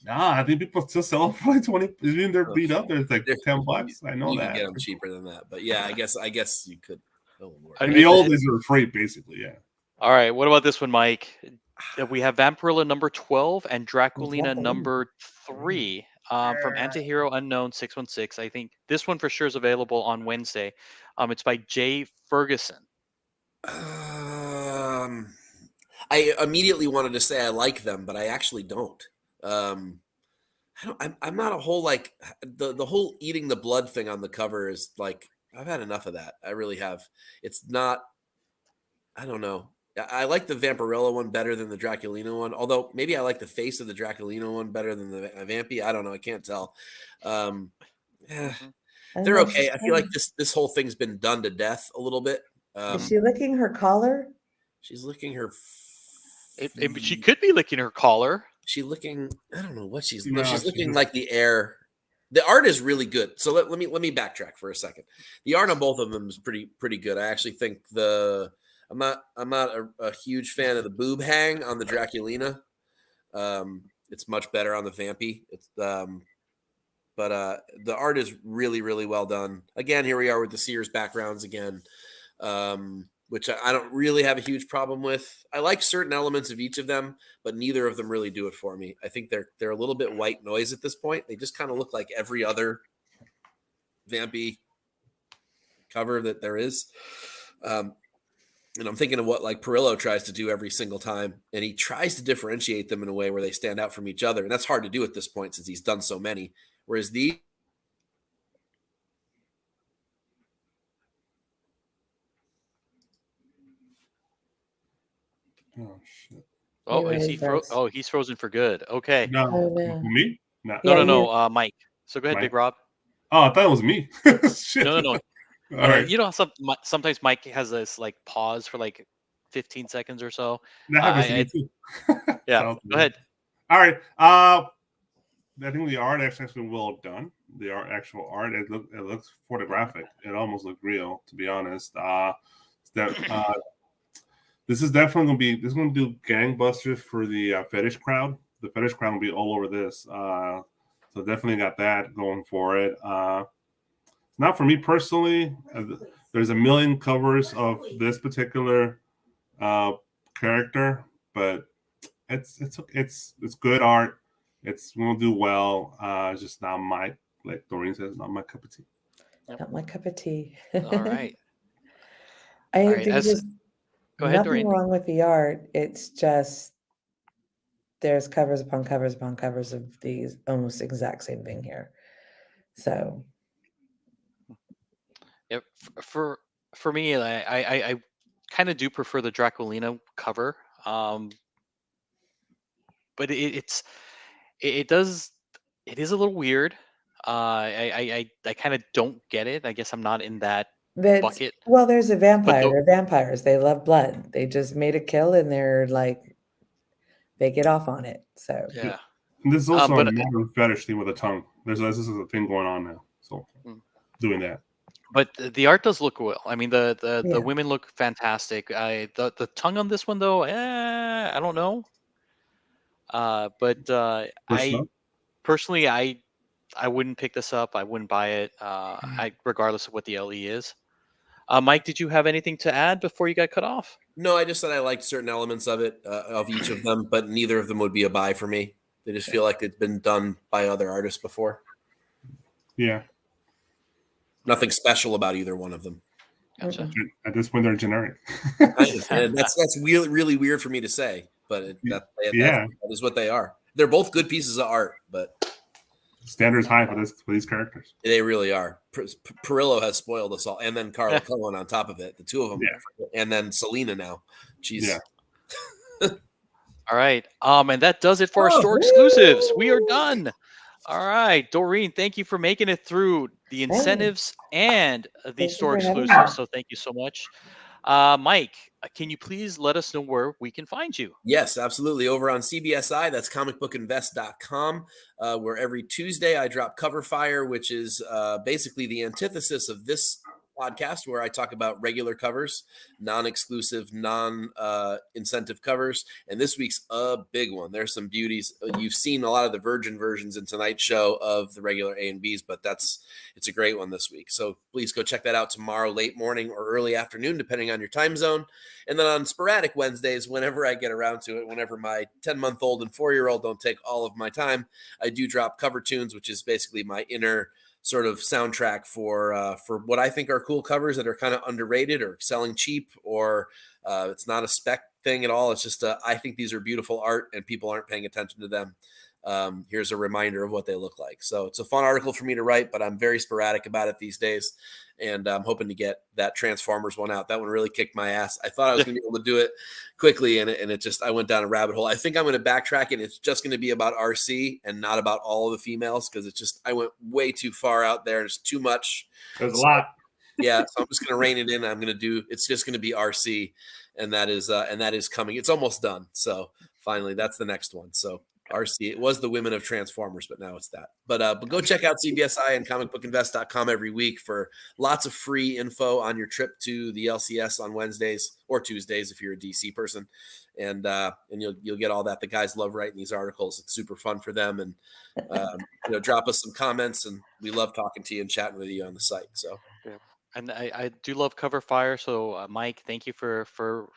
Nah, I think people still sell it for like 20. Even they're beat up, there's like They're- $10. I know You that. can get them cheaper than that, but yeah, I guess you could. Oh, Lord. In the old days, they were free, basically. Yeah. All right. What about this one, Mike? We have Vampirilla number 12 and Draculina Draculina. number 3 from Antihero Unknown 616. I think this one for sure is available on Wednesday. It's by Jay Ferguson. I immediately wanted to say I like them, but I actually don't. I'm not a whole like the whole eating the blood thing on the cover is like I've had enough of that. I really have. It's not. I don't know. I like the Vampirilla one better than the Draculina one. Although maybe I like the face of the Draculina one better than the Vampy. I don't know. I can't tell. They're okay. I feel like this whole thing's been done to death a little bit. Is she licking her collar? She's licking her. She could be licking her collar. She's licking. I don't know what she's. No, She's she's licking just- like the air. The art is really good. So let me backtrack for a second. The art on both of them is pretty good. I actually think I'm not a huge fan of the boob hang on the Draculina. It's much better on the Vampy. But the art is really, really well done. Again, here we are with the Sears backgrounds again, which I don't really have a huge problem with. I like certain elements of each of them, but neither of them really do it for me. I think they're a little bit white noise at this point. They just kind of look like every other Vampy cover that there is. And I'm thinking of what like Perillo tries to do every single time. And he tries to differentiate them in a way where they stand out from each other. And that's hard to do at this point since he's done so many. Whereas Oh shit. Oh, He is he really does. Oh, he's frozen for good. Okay. No, Oh, no. me? No. Yeah, No, Mike. So go ahead, Mike. Big Rob. Oh, I thought it was me. Shit. No. All right. You know, sometimes Mike has this like pause for like 15 seconds or so. That happens to me too. Yeah. Sounds Go ahead. All right. I think the art is actually well done. The actual art, it looks photographic. It almost looked real, to be honest. This is definitely gonna do gangbusters for the fetish crowd. The fetish crowd will be all over this. So definitely got that going for it. Not for me personally. There's a million covers of this particular character, but it's good art. It's gonna do well. It's just not my, like Doreen says, not my cup of tea. Not my cup of tea. All right. I All right, think there's Go ahead, nothing Doreen. wrong with the art. It's just there's covers upon covers upon covers of these almost exact same thing here. So Yeah, for me, I kind of do prefer the Draculina cover, but it is a little weird. I kind of don't get it. I guess I'm not in that that's bucket. well, there's a vampire. the- They're vampires. They love blood. They just made a kill and they're like they get off on it. So Yeah. And this is also but- a modern fetish thing with a tongue. This is a thing going on now. So doing that. But the art does look well. I mean, the Yeah. women look fantastic. The tongue on this one though, I don't know. But I Personal? personally, I wouldn't pick this up. I wouldn't buy it. Regardless of what the LE is. Mike, did you have anything to add before you got cut off? No, I just said I liked certain elements of it, of each of them, but neither of them would be a buy for me. They just feel like it's been done by other artists before. Yeah. Nothing special about either one of them. Gotcha. At this point, they're generic. And that's really, really weird for me to say, but that is what they are. They're both good pieces of art, but Standards high for these characters. they really are. Perillo has spoiled us all, and then Carla Cohen on top of it. The two of them, and then Selena now. Jeez. Yeah. All right. And that does it for our store exclusives. We are done. All right, Doreen, thank you for making it through the incentives and the Thank you store for having exclusives. me. So thank you so much. Mike, can you please let us know where we can find you? Yes, absolutely. Over on CBSI, that's comicbookinvest.com, where every Tuesday I drop Cover Fire, which is basically the antithesis of this podcast, where I talk about regular covers, non-exclusive, non-incentive covers. And this week's a big one. There's some beauties. You've seen a lot of the Virgin versions in tonight's show of the regular A and Bs, but it's a great one this week. So please go check that out tomorrow, late morning or early afternoon, depending on your time zone. And then on sporadic Wednesdays, whenever I get around to it, whenever my 10-month-old and 4-year-old don't take all of my time, I do drop Cover Tunes, which is basically my inner sort of soundtrack for what I think are cool covers that are kind of underrated or selling cheap, or it's not a spec thing at all. It's just I think these are beautiful art and people aren't paying attention to them. Here's a reminder of what they look like. So it's a fun article for me to write, but I'm very sporadic about it these days. And I'm hoping to get that Transformers one out. That one really kicked my ass. I thought I was going to be able to do it quickly, and it just, I went down a rabbit hole. I think I'm going to backtrack it. It's just going to be about RC and not about all of the females, because it's just, I went way too far out there. There's too much. There's a lot. Yeah, so I'm just going to rein it in. It's just going to be RC, and that is coming. It's almost done. So finally, that's the next one. So RC, it was the women of Transformers, but now it's that. But go check out CBSI and comicbookinvest.com every week for lots of free info on your trip to the LCS on Wednesdays or Tuesdays if you're a DC person, and you'll get all that. The guys love writing these articles. It's super fun for them, and drop us some comments, and we love talking to you and chatting with you on the site. So. Yeah. And I do love Cover Fire. So Mike, thank you for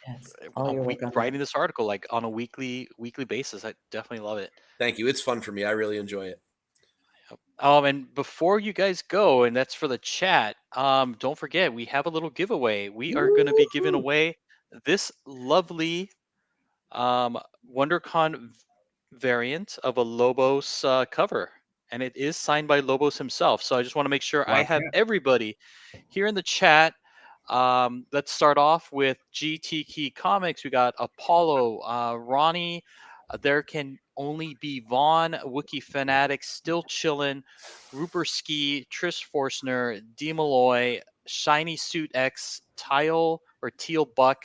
Yes, all your work on that. writing this article like on a weekly basis. I definitely love it. Thank you. It's fun for me. I really enjoy it. And before you guys go, and that's for the chat, don't forget we have a little giveaway. We are going to be giving away this lovely WonderCon variant of a Lobos cover, and it is signed by Lobos himself. So I just want to make sure I have everybody here in the chat. Let's start off with GT Key Comics. We got Apollo, Ronnie. There can only be Vaughn, Wookie Fanatic, Still Chillin', Rupert Ski, Trish Forstner, D. Malloy, Shiny Suit X, Teal Buck,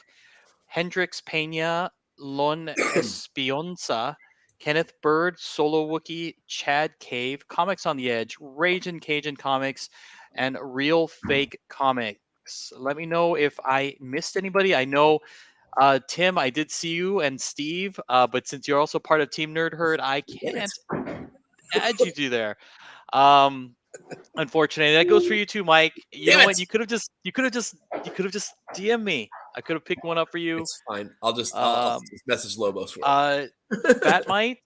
Hendrix Pena, Lon Espionza, Kenneth Bird, Solo Wookie, Chad Cave, Comics on the Edge, Ragin' Cajun Comics, and Real Fake Comics. Let me know if I missed anybody. I know, Tim, I did see you, and Steve, but since you're also part of Team Nerd Herd, I can't add you to there. Unfortunately, that goes for you too, Mike. You know what? You could have just DM me. I could have picked one up for you. It's fine. I'll just message Lobos for it. Fat Mite,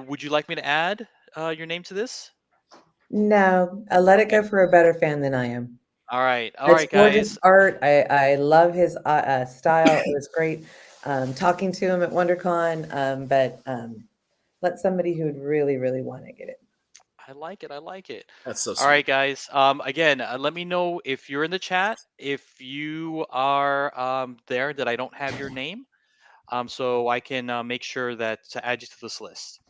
would you like me to add your name to this? No, I let it go for a better fan than I am. All right, It's guys. gorgeous art. I love his style. It was great talking to him at WonderCon, but let somebody who would really, really want to get it. I like it. That's so sweet. All right, guys. Again, let me know if you're in the chat, if you are there, that I don't have your name, so I can make sure that to add you to this list.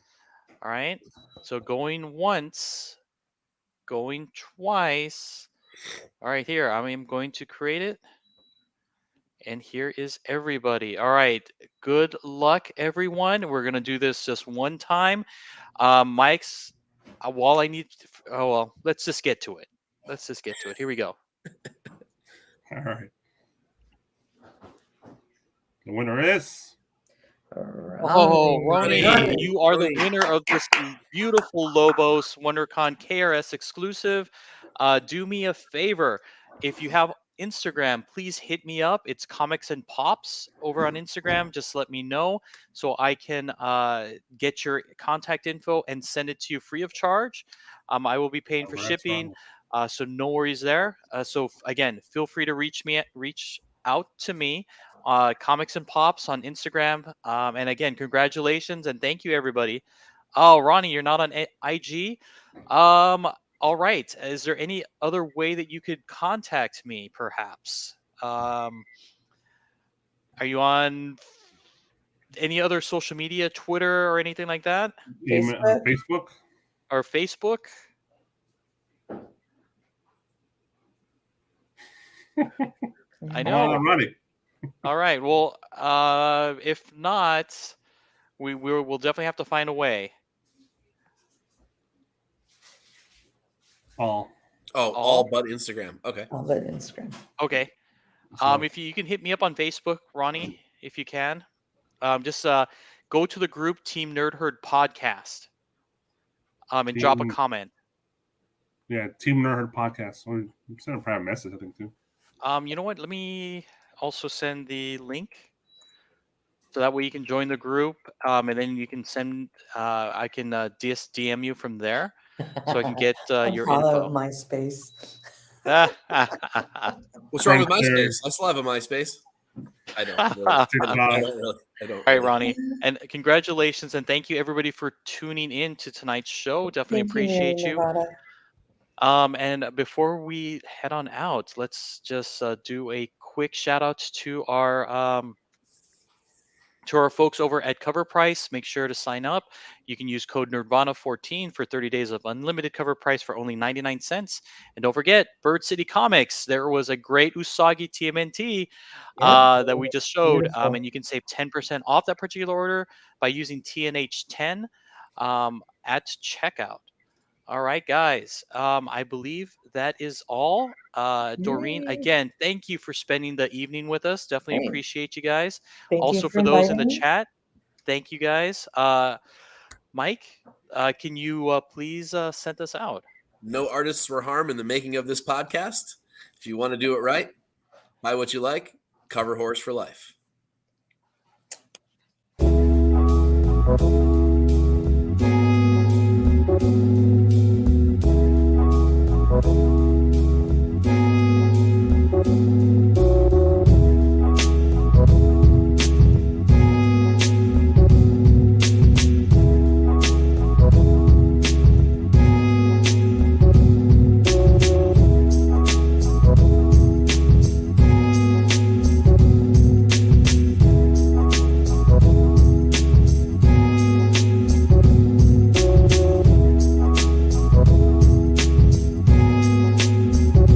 All right. So going once, going twice. All right, here I'm going to create it, and here is everybody. All right. Good luck, everyone. We're gonna do this just one time. Mike's. While I need, let's just get to it. Here we go. All right. The winner is. Ronnie, you are the winner of this beautiful Lobos WonderCon KRS exclusive. Do me a favor. If you have Instagram, please hit me up. It's Comics and Pops over on Instagram. Just let me know so I can get your contact info and send it to you free of charge. I will be paying for shipping, so no worries there. So again, feel free to reach out to me, Comics and Pops on Instagram. And again, congratulations and thank you, everybody. Oh, Ronnie, you're not on IG. All right. Is there any other way that you could contact me, perhaps? Are you on any other social media, Twitter or anything like that? Facebook? Or Facebook? I know. Ronnie. All right. Well, if not, we'll definitely have to find a way. Oh, all but Instagram. Okay. All but Instagram. Okay. so If you can hit me up on Facebook, Ronnie, if you can. Just go to the group Team Nerd Herd Podcast. And drop a Team- comment. yeah, Team Nerd Podcast. Or send a private message, I think too. You know what? Let me also send the link. So that way you can join the group, and then you can send. I can DM you from there, so I can get your Follow info. MySpace. What's wrong with Friendster. MySpace? I still have a MySpace. I don't. Really. I don't really. I don't. All right, really. Ronnie, and congratulations, and thank you everybody for tuning in to tonight's show. Definitely Thank appreciate you, you. Nevada. And before we head on out, let's just do a quick shout out to our folks over at Cover Price. Make sure to sign up. You can use code Nerdvana14 for 30 days of unlimited cover price for only 99 cents. And don't forget, Bird City Comics. There was a great Usagi TMNT that we just showed. Beautiful. And you can save 10% off that particular order by using TNH10 at checkout. All right, guys. I believe that is all. Doreen, Yay. again, thank you for spending the evening with us. Definitely Hey, appreciate you guys. thank Also, you for those in inviting the me. chat, thank you guys. Mike, can you please send us out? No artists were harmed in the making of this podcast. If you want to do it right, buy what you like. Cover horse for life.